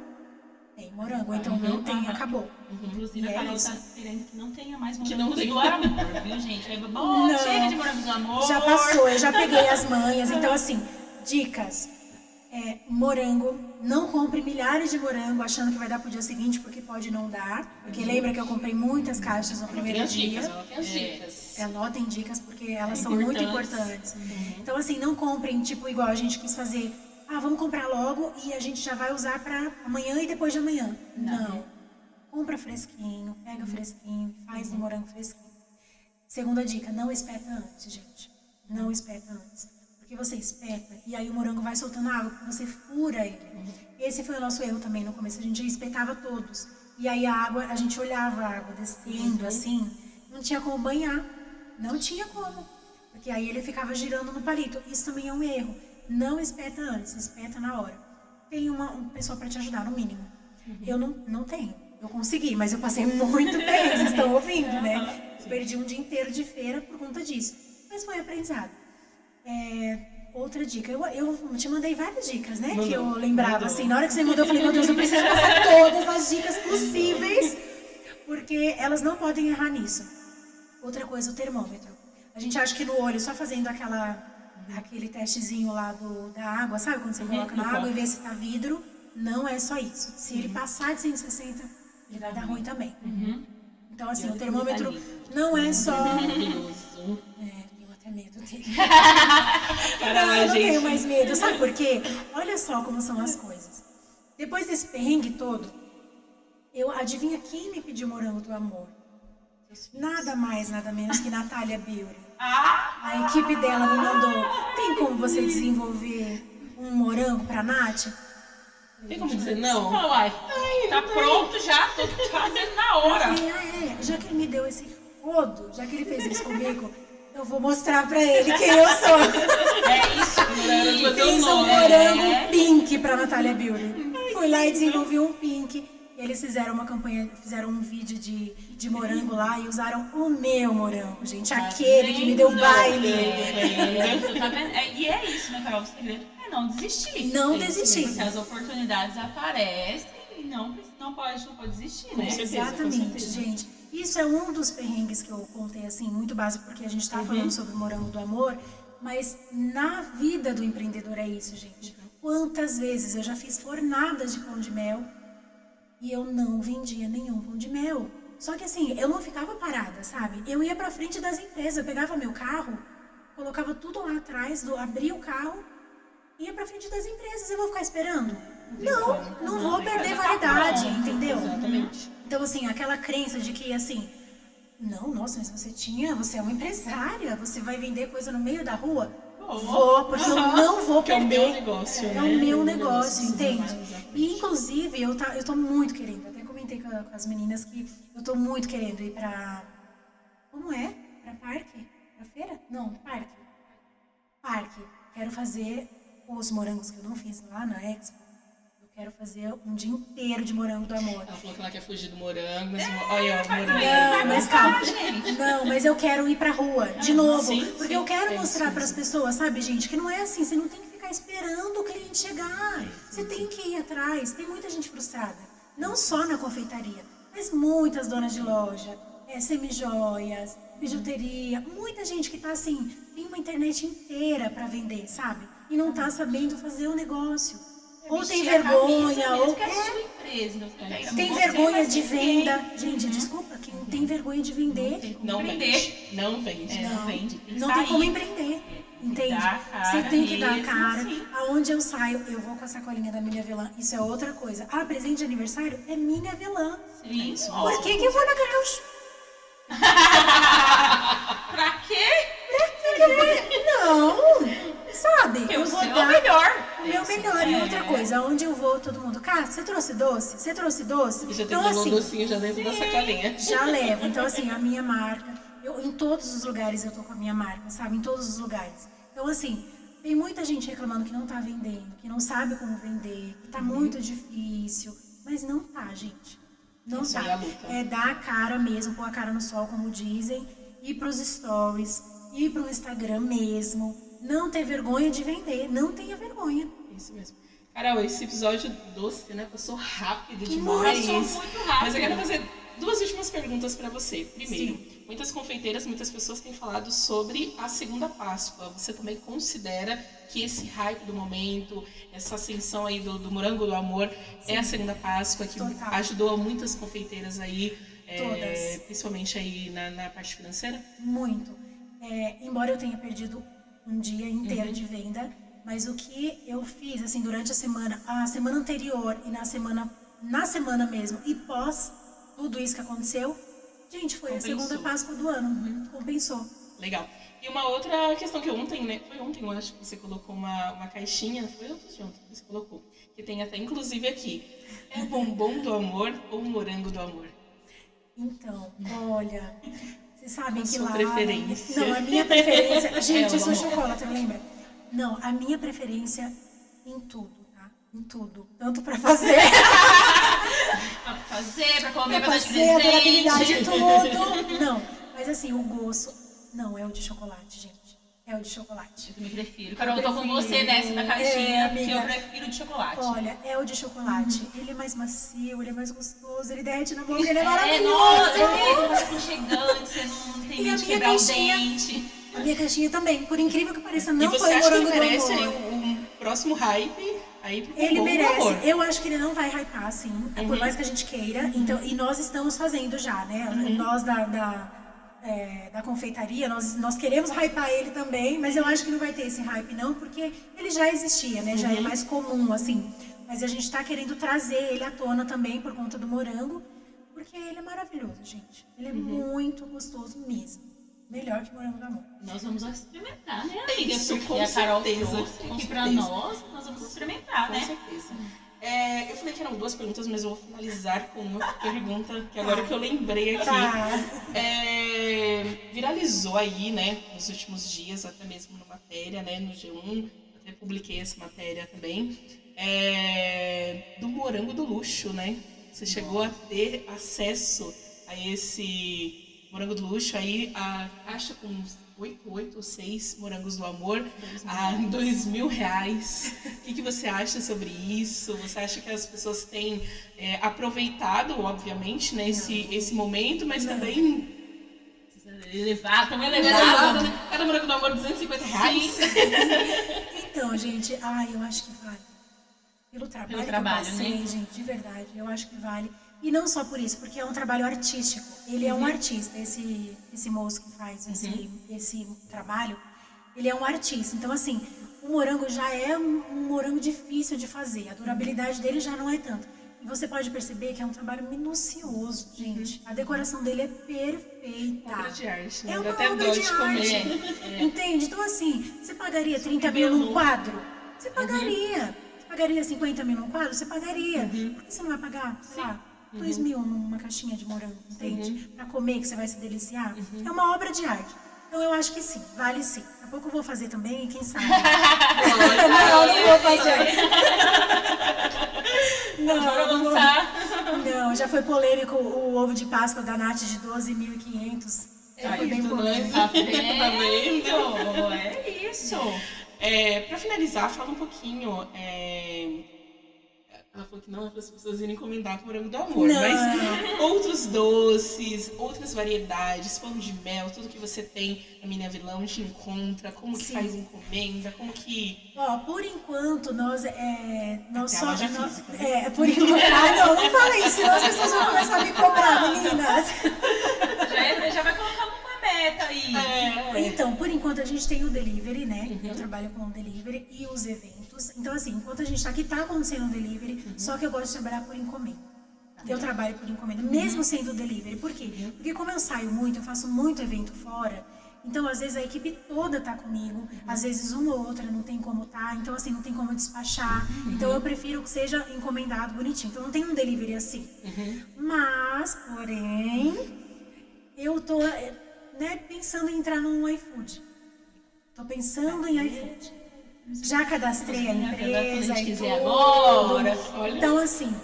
Speaker 3: Tem morango, então não tem, acabou.
Speaker 2: Inclusive,
Speaker 3: E
Speaker 2: a Carol
Speaker 3: isso.
Speaker 2: tá querendo que não tenha mais
Speaker 1: Que
Speaker 2: morango
Speaker 1: não tem.
Speaker 2: do amor, viu, gente? Bom, chega de morango do amor.
Speaker 3: Já passou, eu já peguei as manhas. Então, assim, dicas. Morango, não compre milhares de morango achando que vai dar pro dia seguinte, porque pode não dar. Porque lembra que eu comprei muitas caixas no
Speaker 1: Tem
Speaker 3: primeiro
Speaker 1: as dicas,
Speaker 3: dia.
Speaker 1: ela tem as dicas.
Speaker 3: Anotem dicas, porque elas são muito importantes. Então, assim, não comprem, tipo, igual a gente quis fazer. Vamos comprar logo e a gente já vai usar pra amanhã e depois de amanhã. Não. Compra fresquinho, pega fresquinho, faz no morango fresquinho. Segunda dica, não espeta antes, gente. Não espeta antes. Porque você espeta e aí o morango vai soltando água, porque você fura ele. Esse foi o nosso erro também no começo, a gente espetava todos. E aí a água, a gente olhava a água descendo assim, não tinha como banhar. Não tinha como. Porque aí ele ficava girando no palito. Isso também é um erro. Não espeta antes, espeta na hora. Tem um pessoal para te ajudar, no mínimo. Eu não tenho. Eu consegui, mas eu passei muito bem, vocês estão ouvindo, né? Perdi um dia inteiro de feira por conta disso. Mas foi aprendizado. Outra dica, eu te mandei várias dicas, né? Que eu lembrava, assim, na hora que você mandou, eu falei, meu Deus, eu preciso passar todas as dicas possíveis, porque elas não podem errar nisso. Outra coisa, o termômetro. A gente acha que no olho, só fazendo aquele testezinho lá da água, sabe? Quando você coloca na água e vê se tá vidro, não é só isso. Se ele passar de 160, ele vai dar ruim também. Então, assim, o termômetro não é só...
Speaker 1: Maravilhoso.
Speaker 3: Tenho até medo dele.
Speaker 1: Caramba,
Speaker 3: não
Speaker 1: gente.
Speaker 3: tenho mais medo. Sabe por quê? Olha só como são as coisas. Depois desse perrengue todo, adivinha quem me pediu morango do amor? Nada mais, nada menos que Natália Beauty. A equipe dela me mandou. Tem como você desenvolver um morango pra Nath?
Speaker 1: Tem como dizer não?
Speaker 2: Não, uai. Tá pronto já, tô fazendo na hora.
Speaker 3: Eu falei, já que ele me deu esse rodo, já que ele fez isso comigo, eu vou mostrar pra ele quem eu sou.
Speaker 2: É isso.
Speaker 3: Fiz um morango pink pra Natália Beauty. Fui lá e desenvolvi um pink. Eles fizeram uma campanha, fizeram um vídeo de morango lá e usaram o meu morango, gente. Aquele que me deu baile.
Speaker 2: Tá vendo? E é isso, né, Carol? O segredo é não desistir.
Speaker 3: Não
Speaker 2: É isso
Speaker 3: desistir.
Speaker 2: mesmo. Se as oportunidades aparecem, não pode desistir, né?
Speaker 1: certeza,
Speaker 3: Exatamente,
Speaker 1: com certeza.
Speaker 3: gente. Isso é um dos perrengues que eu contei, assim, muito básico, porque a gente tá falando sobre o morango do amor, mas na vida do empreendedor é isso, gente. Quantas vezes eu já fiz fornadas de pão de mel e eu não vendia nenhum pão de mel. Só que assim, eu não ficava parada, sabe? Eu ia pra frente das empresas, eu pegava meu carro, colocava tudo lá atrás, abria o carro, ia pra frente das empresas. Eu vou ficar esperando? Não vou perder validade, entendeu?
Speaker 1: Exatamente.
Speaker 3: Então assim, aquela crença de que assim, nossa, mas você é uma empresária, você vai vender coisa no meio da rua? Vou, porque eu não vou
Speaker 1: Que é o
Speaker 3: perder.
Speaker 1: meu negócio, né?
Speaker 3: É o meu negócio, entende?
Speaker 1: Exatamente.
Speaker 3: E inclusive, eu tô muito querendo, até comentei com as meninas que eu tô muito querendo ir pra... Como é? Pra parque? Pra feira? Não, parque. Parque. Quero fazer os morangos que eu não fiz lá na Expo. Eu quero fazer um dia inteiro de morango do amor.
Speaker 1: Ela falou que ela quer fugir do morango, mas olha, o morango.
Speaker 3: Não, mas calma. Não, mas eu quero ir pra rua, de novo.
Speaker 1: Sim,
Speaker 3: Porque
Speaker 1: sim,
Speaker 3: eu quero
Speaker 1: é
Speaker 3: mostrar
Speaker 1: isso
Speaker 3: pras
Speaker 1: mesmo.
Speaker 3: pessoas, sabe, gente? Que não é assim, você não tem que ficar esperando o cliente chegar. Você tem que ir atrás. Tem muita gente frustrada. Não só na confeitaria, mas muitas donas de loja, semijoias, bijuteria. Muita gente que tá assim, tem uma internet inteira pra vender, sabe? E não tá sabendo fazer o negócio. Ou tem vergonha, ou
Speaker 2: que é sua empresa. Então, você
Speaker 3: tem
Speaker 2: você
Speaker 3: vergonha
Speaker 2: vai
Speaker 3: de
Speaker 2: ser
Speaker 3: venda.
Speaker 2: cliente.
Speaker 3: Gente, desculpa, quem tem vergonha de vender,
Speaker 1: Não
Speaker 2: Empreender.
Speaker 1: vende. Não vende.
Speaker 2: Não vende. Tem que
Speaker 3: não tem como
Speaker 2: sair.
Speaker 3: empreender. Entende?
Speaker 2: dar a cara
Speaker 3: Você tem que dar a
Speaker 2: mesmo,
Speaker 3: cara.
Speaker 2: sim.
Speaker 3: Aonde eu saio, eu vou com a sacolinha da Mini Avelã. Isso é outra coisa. Presente de aniversário é Mini Avelã.
Speaker 2: Sim.
Speaker 3: Por que eu vou na Cacau Show?
Speaker 2: Pra quê?
Speaker 3: Não! Sabe?
Speaker 2: Porque
Speaker 3: Eu
Speaker 2: o
Speaker 3: vou
Speaker 2: seu é o
Speaker 3: dar
Speaker 2: melhor.
Speaker 3: o meu melhor. E outra coisa, aonde eu vou, todo mundo, cara, você trouxe doce? Você trouxe doce?
Speaker 1: E já tem
Speaker 3: Então,
Speaker 1: um
Speaker 3: assim,
Speaker 1: docinho já dentro da sacolinha.
Speaker 3: já levo. Então, assim, a minha marca, em todos os lugares eu tô com a minha marca, sabe? Em todos os lugares. Então, assim, tem muita gente reclamando que não tá vendendo, que não sabe como vender, que tá muito difícil. Mas não tá, gente. Não
Speaker 1: Isso aí é
Speaker 3: tá.
Speaker 1: a luta.
Speaker 3: É dar a cara mesmo, pôr a cara no sol, como dizem, ir pros stories, ir pro Instagram mesmo. Não ter vergonha de vender. Não tenha vergonha.
Speaker 1: Isso mesmo. Carol, esse episódio doce, né? Passou rápido
Speaker 2: Nossa,
Speaker 1: demais.
Speaker 2: muito rápido.
Speaker 1: Mas eu quero fazer 2 últimas perguntas para você. Primeiro, muitas confeiteiras, muitas pessoas têm falado sobre a segunda Páscoa. Você também considera que esse hype do momento, essa ascensão aí do morango do amor, é a segunda Páscoa, que
Speaker 3: Total.
Speaker 1: ajudou muitas confeiteiras aí,
Speaker 3: Todas.
Speaker 1: principalmente aí na parte financeira?
Speaker 3: Muito. Embora eu tenha perdido um dia inteiro de venda, mas o que eu fiz, assim, durante a semana anterior e na semana mesmo, e pós tudo isso que aconteceu, gente, foi
Speaker 1: Compensou.
Speaker 3: a segunda Páscoa do ano. Compensou.
Speaker 1: Legal. E uma outra questão que ontem, né? Foi ontem, eu acho que você colocou uma caixinha. Foi ontem de ontem que você colocou. Que tem até, inclusive, aqui. É bombom do amor ou morango do amor?
Speaker 3: Então, olha, vocês sabem
Speaker 1: A
Speaker 3: que
Speaker 1: sua
Speaker 3: lá...
Speaker 1: preferência.
Speaker 3: Não, a minha preferência... Gente,
Speaker 2: É,
Speaker 3: eu sou
Speaker 2: vamos lá.
Speaker 3: chocolate, lembra? Não, a minha preferência em tudo, tá? Em tudo. Tanto pra fazer...
Speaker 2: Pra fazer, pra comer,
Speaker 3: Pra
Speaker 2: pra dar de
Speaker 3: fazer a durabilidade
Speaker 2: presente.
Speaker 3: tudo. Não, mas assim, o gosto não é o de chocolate, gente. É o de chocolate.
Speaker 2: Eu também prefiro. Carol, eu tô com
Speaker 3: prefiro.
Speaker 2: você nessa da caixinha, porque
Speaker 3: amiga.
Speaker 2: eu prefiro de chocolate.
Speaker 3: Olha, é o de chocolate. Ele é mais macio, ele é mais gostoso, ele derrete na boca, ele é
Speaker 2: É,
Speaker 3: maravilhoso.
Speaker 2: nossa, é mais aconchegante, você não tem
Speaker 3: E
Speaker 2: medo
Speaker 3: a
Speaker 2: de
Speaker 3: minha
Speaker 2: quebrar
Speaker 3: caixinha?
Speaker 2: o dente.
Speaker 3: A minha caixinha também, por incrível que pareça, não
Speaker 1: e você
Speaker 3: foi o
Speaker 1: acha que ele
Speaker 3: morango do
Speaker 1: merece aí
Speaker 3: amor.
Speaker 1: um próximo hype aí pro
Speaker 3: Ele
Speaker 1: bombom do
Speaker 3: merece.
Speaker 1: amor?
Speaker 3: Eu acho que ele não vai hypar, assim, por mais que a gente queira. Então, e nós estamos fazendo já, né? Nós da confeitaria, nós queremos hypar ele também, mas eu acho que não vai ter esse hype não, porque ele já existia, né? Já é mais comum, assim. Mas a gente tá querendo trazer ele à tona também por conta do morango, porque ele é maravilhoso, gente. Ele é muito gostoso mesmo. Melhor que morango do amor.
Speaker 2: Nós vamos experimentar, né,
Speaker 1: É
Speaker 2: amiga?
Speaker 1: isso,
Speaker 2: Porque
Speaker 1: com
Speaker 2: a Carol
Speaker 1: certeza,
Speaker 2: trouxe
Speaker 1: com
Speaker 2: aqui pra
Speaker 1: certeza.
Speaker 2: nós vamos experimentar,
Speaker 1: Com
Speaker 2: né?
Speaker 1: certeza. Eu falei que eram 2 perguntas, mas eu vou finalizar com uma pergunta que agora que eu lembrei aqui.
Speaker 3: Tá.
Speaker 1: Viralizou aí, né, nos últimos dias, até mesmo na matéria, né, no G1, até publiquei essa matéria também, do morango do luxo, né? Você chegou a ter acesso a esse morango do luxo aí, acho com uns 8 ou 6 morangos do amor a R$2.000. O que você acha sobre isso? Você acha que as pessoas têm aproveitado, obviamente, né, esse momento, mas também
Speaker 2: Também
Speaker 1: elevado,
Speaker 2: elevado.
Speaker 1: né? Cada morango do amor R$250.
Speaker 3: Então, gente, eu acho que vale. Pelo trabalho,
Speaker 2: trabalho,
Speaker 3: que eu passei,
Speaker 2: né?
Speaker 3: gente, de verdade, eu acho que vale. E não só por isso, porque é um trabalho artístico. Ele é um artista, esse moço que faz esse trabalho, ele é um artista. Então, assim, o morango já é um morango difícil de fazer. A durabilidade dele já não é tanto. E você pode perceber que é um trabalho minucioso, gente. A decoração dele é perfeita.
Speaker 1: Obra de arte, né?
Speaker 3: É
Speaker 1: Dá
Speaker 3: uma
Speaker 1: até
Speaker 3: obra
Speaker 1: dó
Speaker 3: de
Speaker 1: de comer.
Speaker 3: arte. Entende? Então, assim, você pagaria 30 mil num quadro? Você pagaria. Você pagaria 50 mil num quadro? Você pagaria. Por que você não vai pagar, sei lá, 2 mil numa caixinha de morango, entende? Pra comer, que você vai se deliciar? É uma obra de arte. Então, eu acho que sim, vale sim. Daqui a pouco eu vou fazer também, quem sabe? não vou fazer.
Speaker 2: Vamos
Speaker 3: Não,
Speaker 2: avançar.
Speaker 3: não, já foi polêmico o ovo de Páscoa da Nath de 12.500. Já foi bem polêmico.
Speaker 2: Tá
Speaker 1: Tá vendo?
Speaker 2: vendo? É isso.
Speaker 1: Pra finalizar, fala um pouquinho. Ela falou que não é para as pessoas irem encomendar com morango do amor,
Speaker 3: Não.
Speaker 1: mas outros doces, outras variedades, pão de mel, tudo que você tem na Mini Avilã, onde encontra, como que
Speaker 3: Sim.
Speaker 1: faz encomenda, como que...
Speaker 3: Ó, por enquanto, nós
Speaker 1: Até
Speaker 3: só...
Speaker 1: a loja
Speaker 3: nós-
Speaker 1: física, né?
Speaker 3: por enquanto... não fala isso, senão as pessoas vão começar a me cobrar, meninas.
Speaker 2: Já vai colocar uma meta aí.
Speaker 3: Então, por enquanto, a gente tem o delivery, né? Eu trabalho com o delivery e os eventos. Então, assim, enquanto a gente tá aqui, tá acontecendo o delivery, só que eu gosto de trabalhar por encomenda. Eu trabalho por encomenda, mesmo sendo delivery. Por quê? Porque como eu saio muito, eu faço muito evento fora, então às vezes a equipe toda tá comigo, às vezes uma ou outra não tem como tá, então assim, não tem como despachar. Então eu prefiro que seja encomendado bonitinho. Então não tem um delivery assim. Mas, porém, eu tô pensando em entrar num iFood. Tô pensando em iFood. Já cadastrei a empresa
Speaker 2: Quando a
Speaker 3: e
Speaker 2: gente
Speaker 3: tudo.
Speaker 2: quiser agora.
Speaker 1: Olha.
Speaker 3: Então, assim,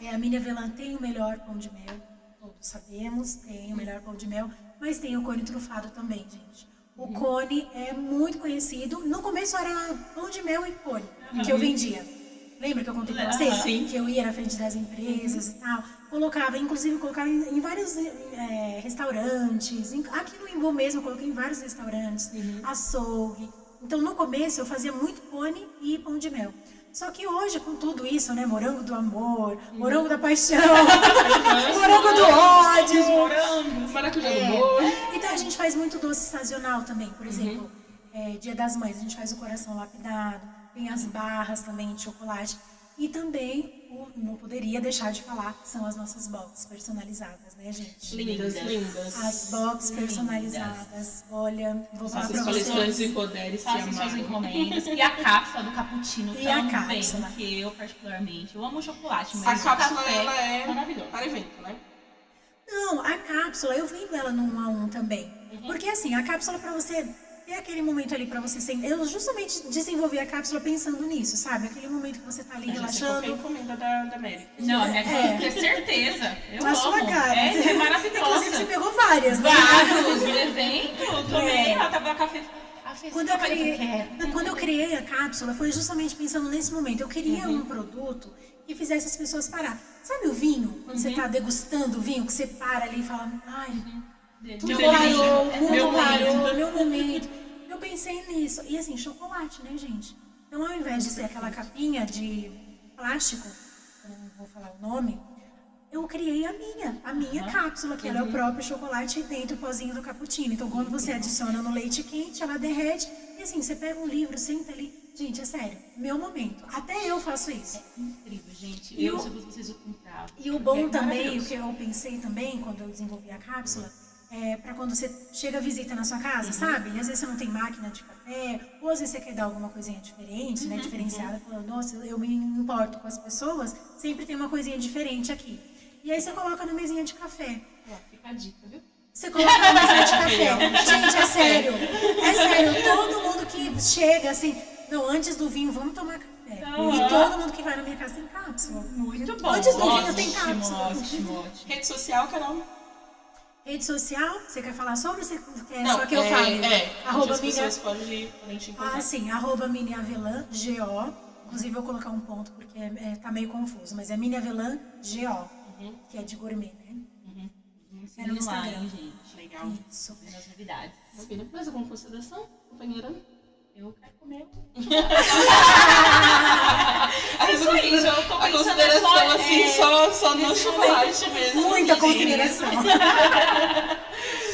Speaker 3: A Mini Avelã tem o melhor pão de mel, todos sabemos, tem o melhor pão de mel, mas tem o cone trufado também, gente. O cone é muito conhecido. No começo era pão de mel e cone que eu vendia. Lembra que eu contei pra vocês?
Speaker 1: Sim.
Speaker 3: Que eu ia na frente das empresas e tal. Inclusive colocava em vários restaurantes. Aqui no Imbu mesmo, eu coloquei em vários restaurantes. Açougue. Então, no começo, eu fazia muito cone e pão de mel. Só que hoje, com tudo isso, né? Morango do amor, morango da paixão, morango do ódio.
Speaker 2: Morangos.
Speaker 1: Maracujá do amor.
Speaker 3: Então, a gente faz muito doce sazonal também. Por exemplo, Dia das Mães, a gente faz o coração lapidado. Tem as barras também de chocolate. E também, não poderia deixar de falar, são as nossas box personalizadas, né, gente?
Speaker 1: Lindas, lindas.
Speaker 3: As box personalizadas. Olha, vou falar
Speaker 1: Nossas
Speaker 3: pra vocês.
Speaker 1: coleções e poderes se
Speaker 2: Façam suas
Speaker 1: amaram.
Speaker 2: encomendas. E a cápsula do cappuccino
Speaker 3: E a
Speaker 2: também.
Speaker 3: cápsula.
Speaker 2: Que eu, particularmente, eu amo chocolate,
Speaker 1: A
Speaker 2: mas o
Speaker 1: cápsula,
Speaker 2: café
Speaker 1: ela é
Speaker 2: maravilhoso.
Speaker 1: para evento, né?
Speaker 3: Não, a cápsula, eu vendo ela no 1 a 1 também. Porque assim, a cápsula pra você ter aquele momento ali pra você sentir. Eu justamente desenvolvi a cápsula pensando nisso, sabe? Aquele momento que você tá ali
Speaker 1: Qualquer
Speaker 3: relaxando.
Speaker 1: encomenda da América.
Speaker 2: Não, a minha cliente é certeza. Eu
Speaker 3: Na
Speaker 2: amo.
Speaker 3: sua cara.
Speaker 2: É maravilhosa.
Speaker 3: Inclusive, você pegou várias, né?
Speaker 2: Vários, por exemplo, também. Ela tava café.
Speaker 3: Quando eu criei a cápsula, foi justamente pensando nesse momento. Eu queria um produto que fizesse as pessoas parar. Sabe o vinho? Quando você tá degustando o vinho, que você para ali e fala, ai, tudo parou, o mundo parou, meu momento. Eu pensei nisso. E assim, chocolate, né, gente? Então, ao invés de ser aquela capinha de plástico, eu não vou falar o nome, eu criei a minha cápsula, que ela é o próprio chocolate dentro do pozinho do cappuccino. Então, quando você adiciona no leite quente, ela derrete. E assim, você pega um livro, senta ali. Gente, é sério, meu momento. Até eu faço isso.
Speaker 2: Incrível, gente.
Speaker 3: E
Speaker 2: Eu,
Speaker 3: o-
Speaker 2: se fosse vocês, eu comprava.
Speaker 3: E o bom
Speaker 2: É
Speaker 3: também,
Speaker 2: maravilhoso.
Speaker 3: o que eu pensei também, quando eu desenvolvi a cápsula, é pra quando você chega a visita na sua casa, sabe? E às vezes você não tem máquina de café, ou às vezes você quer dar alguma coisinha diferente, né? Diferenciada, falando, nossa, eu me importo com as pessoas, sempre tem uma coisinha diferente aqui. E aí você coloca na mesinha de café.
Speaker 2: Ó, fica a dica, viu?
Speaker 3: Você coloca na mesinha de café. Gente, é sério. É sério. Todo mundo que chega assim, não, antes do vinho, vamos tomar café. E todo mundo que vai na minha casa tem cápsula.
Speaker 2: Muito bom.
Speaker 3: Antes do vinho
Speaker 2: Ótimo,
Speaker 3: tem cápsula.
Speaker 2: ótimo.
Speaker 1: Rede social, Carol?
Speaker 3: Rede social, você quer falar sobre ou você quer
Speaker 1: Não,
Speaker 3: só que eu fale?
Speaker 1: Arroba as
Speaker 3: Mini...
Speaker 1: pessoas podem te encontrar.
Speaker 3: Ah, sim, arroba Mini Avelã, GO. Inclusive, eu vou colocar um ponto, porque tá meio confuso. Mas é Mini Avelã, GO, que é de gourmet, né? É no
Speaker 2: Lá,
Speaker 3: Instagram.
Speaker 2: hein, gente.
Speaker 1: Legal.
Speaker 3: Isso.
Speaker 2: Vendo as novidades.
Speaker 1: Maravilha. Mais alguma consideração, companheira?
Speaker 2: Eu quero comer.
Speaker 1: A
Speaker 2: Isso aí, eu tô
Speaker 1: a
Speaker 2: pensando
Speaker 1: consideração,
Speaker 2: só,
Speaker 1: assim, só no
Speaker 2: nesse
Speaker 1: chocolate mesmo.
Speaker 3: Muita consideração.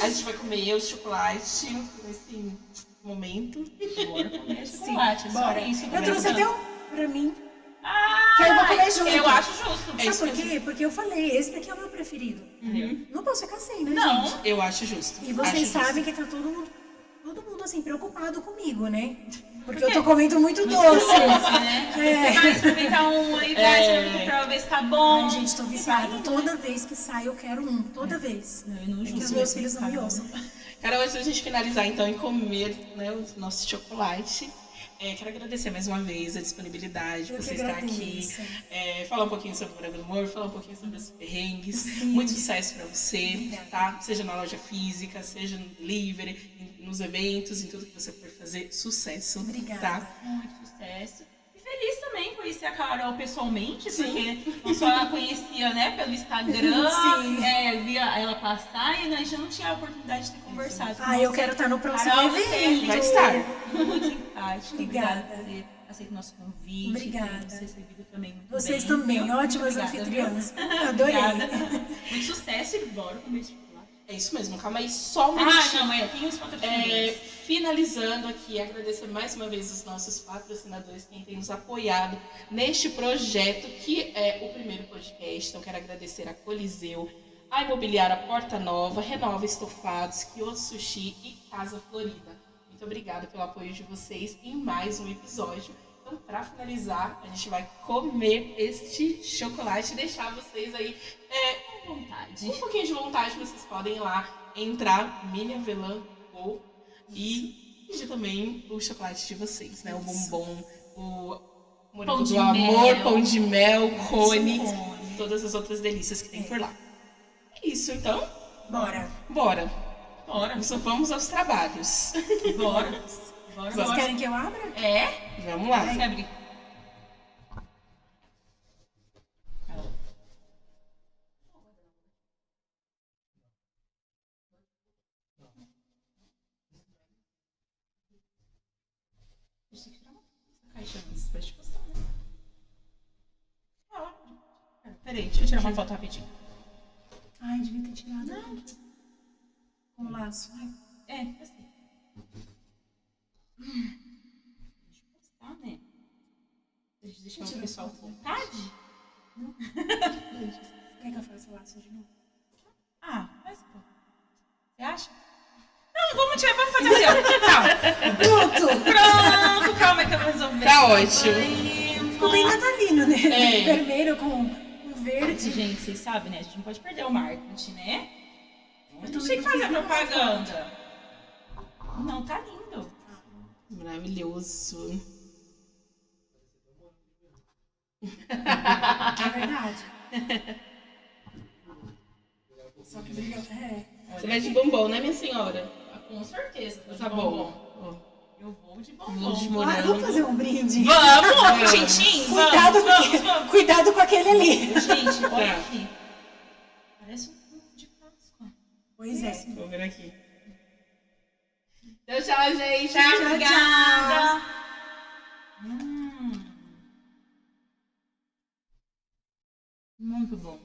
Speaker 1: A gente vai comer o chocolate nesse momento.
Speaker 2: Bora comer chocolate.
Speaker 3: Bora.
Speaker 2: Só isso.
Speaker 3: Eu trouxe
Speaker 2: também.
Speaker 3: até um pra mim,
Speaker 2: Ah,
Speaker 3: que eu vou comer junto.
Speaker 2: eu acho justo.
Speaker 1: É
Speaker 3: Sabe
Speaker 1: isso
Speaker 3: por
Speaker 1: mesmo.
Speaker 3: quê? Porque eu falei, esse daqui é o meu preferido. Não posso ficar sem, né,
Speaker 2: Não.
Speaker 3: gente?
Speaker 1: Eu acho justo.
Speaker 3: E vocês
Speaker 1: Acho
Speaker 3: sabem que tá todo mundo assim, preocupado comigo, né? Porque eu tô comendo muito doce.
Speaker 2: Né? Vai experimentar um aí pra ver se tá bom.
Speaker 3: Ai, gente, tô viciada. Toda vez que sai, eu quero um. Toda vez.
Speaker 2: Não, eu não
Speaker 3: Que os
Speaker 2: julgo.
Speaker 3: meus filhos não me ouçam.
Speaker 1: Carol, antes da gente finalizar então e comer, né, o nosso chocolate, quero agradecer mais uma vez a disponibilidade
Speaker 3: Eu
Speaker 1: por
Speaker 3: que
Speaker 1: você estar aqui,
Speaker 3: agradeço.
Speaker 1: falar um pouquinho sobre o Morango do Amor, falar um pouquinho sobre os perrengues.
Speaker 3: Sim.
Speaker 1: Muito sucesso pra você,
Speaker 3: Obrigada.
Speaker 1: tá? Seja na loja física, seja no delivery, nos eventos, em tudo que você for fazer, sucesso.
Speaker 3: Obrigada.
Speaker 1: Tá?
Speaker 2: Muito sucesso. E feliz também conhecer a Carol pessoalmente, porque não só ela conhecia, né, pelo Instagram,
Speaker 3: Sim.
Speaker 2: via ela passar e a gente não tinha a oportunidade de ter conversado.
Speaker 3: Ah, eu quero estar no próximo
Speaker 2: Carol, você
Speaker 3: evento.
Speaker 1: Vai estar.
Speaker 2: muito simpática.
Speaker 3: Obrigada.
Speaker 2: Obrigada por ter aceito o nosso convite.
Speaker 3: Obrigada.
Speaker 2: Por ser servido também muito
Speaker 3: Vocês
Speaker 2: bem,
Speaker 3: também,
Speaker 2: viu?
Speaker 3: ótimas
Speaker 2: Obrigada,
Speaker 3: anfitriãs.
Speaker 2: viu?
Speaker 3: Adorei.
Speaker 2: Obrigada. Muito sucesso e bora comer esse chocolate.
Speaker 1: É isso mesmo, calma aí, só um
Speaker 2: Ah,
Speaker 1: minutinho.
Speaker 2: não, tem os patrocinadores.
Speaker 1: Finalizando aqui, agradecer mais uma vez os nossos patrocinadores, quem tem nos apoiado neste projeto, que é o primeiro podcast. Então, quero agradecer a Coliseu, a Imobiliária Porta Nova, Renova Estofados, Kyoto Sushi e Casa Florida. Muito obrigada pelo apoio de vocês em mais um episódio. Então, para finalizar, a gente vai comer este chocolate e deixar vocês aí
Speaker 2: Com vontade.
Speaker 1: um pouquinho de vontade. Vocês podem ir lá entrar, Mini Avelã e pedir também o chocolate de vocês, né? O bombom, o morango
Speaker 2: Pão de
Speaker 1: do amor,
Speaker 2: mel.
Speaker 1: pão de mel, cone.
Speaker 2: Cone.
Speaker 1: todas as outras delícias que tem por lá. É isso, então.
Speaker 3: Bora.
Speaker 1: Bora.
Speaker 2: Bora.
Speaker 1: Só vamos aos trabalhos.
Speaker 2: Bora. Bora.
Speaker 3: Vocês querem que eu abra?
Speaker 2: É?
Speaker 1: Vamos lá.
Speaker 2: Quer abrir? Deixa eu tirar essa caixa antes pra te postar, né? Peraí, deixa eu tirar uma foto rapidinho.
Speaker 3: Ai, devia ter tirado. Não. Com o laço. Ai.
Speaker 2: É, assim. Deixa eu postar, né? Deixa o pessoal com vontade.
Speaker 3: Quer que eu faça o laço de novo?
Speaker 2: Ah, mas pô. Você acha? Não, vamos tirar, vamos fazer assim, ó. Calma. Pronto, calma que eu vou resolver.
Speaker 1: Tá ótimo.
Speaker 3: Ficou bem natalino, né?
Speaker 1: É.
Speaker 3: Vermelho com verde.
Speaker 2: Gente, vocês sabem, né? A gente não pode perder o marketing, né? A
Speaker 3: Eu
Speaker 2: gente
Speaker 3: também
Speaker 2: tem que
Speaker 3: não
Speaker 2: fazer
Speaker 3: fiz nada
Speaker 2: propaganda. Não, tá lindo.
Speaker 1: Maravilhoso.
Speaker 3: É verdade. Só que brilhou. É.
Speaker 1: Você vai de bombom, né, minha senhora?
Speaker 2: Com certeza.
Speaker 1: Tá bom.
Speaker 2: Eu vou de
Speaker 1: Vou de
Speaker 2: bombom.
Speaker 1: morango.
Speaker 3: Ah, vamos fazer um brinde.
Speaker 2: Vamos, Tintim,
Speaker 3: Cuidado,
Speaker 2: vamos.
Speaker 3: cuidado com aquele ali.
Speaker 2: Gente, olha
Speaker 1: Tá.
Speaker 2: aqui. Parece um ovo de Páscoa.
Speaker 3: Pois é.
Speaker 1: Vou ver aqui. Tchau, tchau, gente.
Speaker 3: Tchau,
Speaker 2: Obrigada. Muito bom.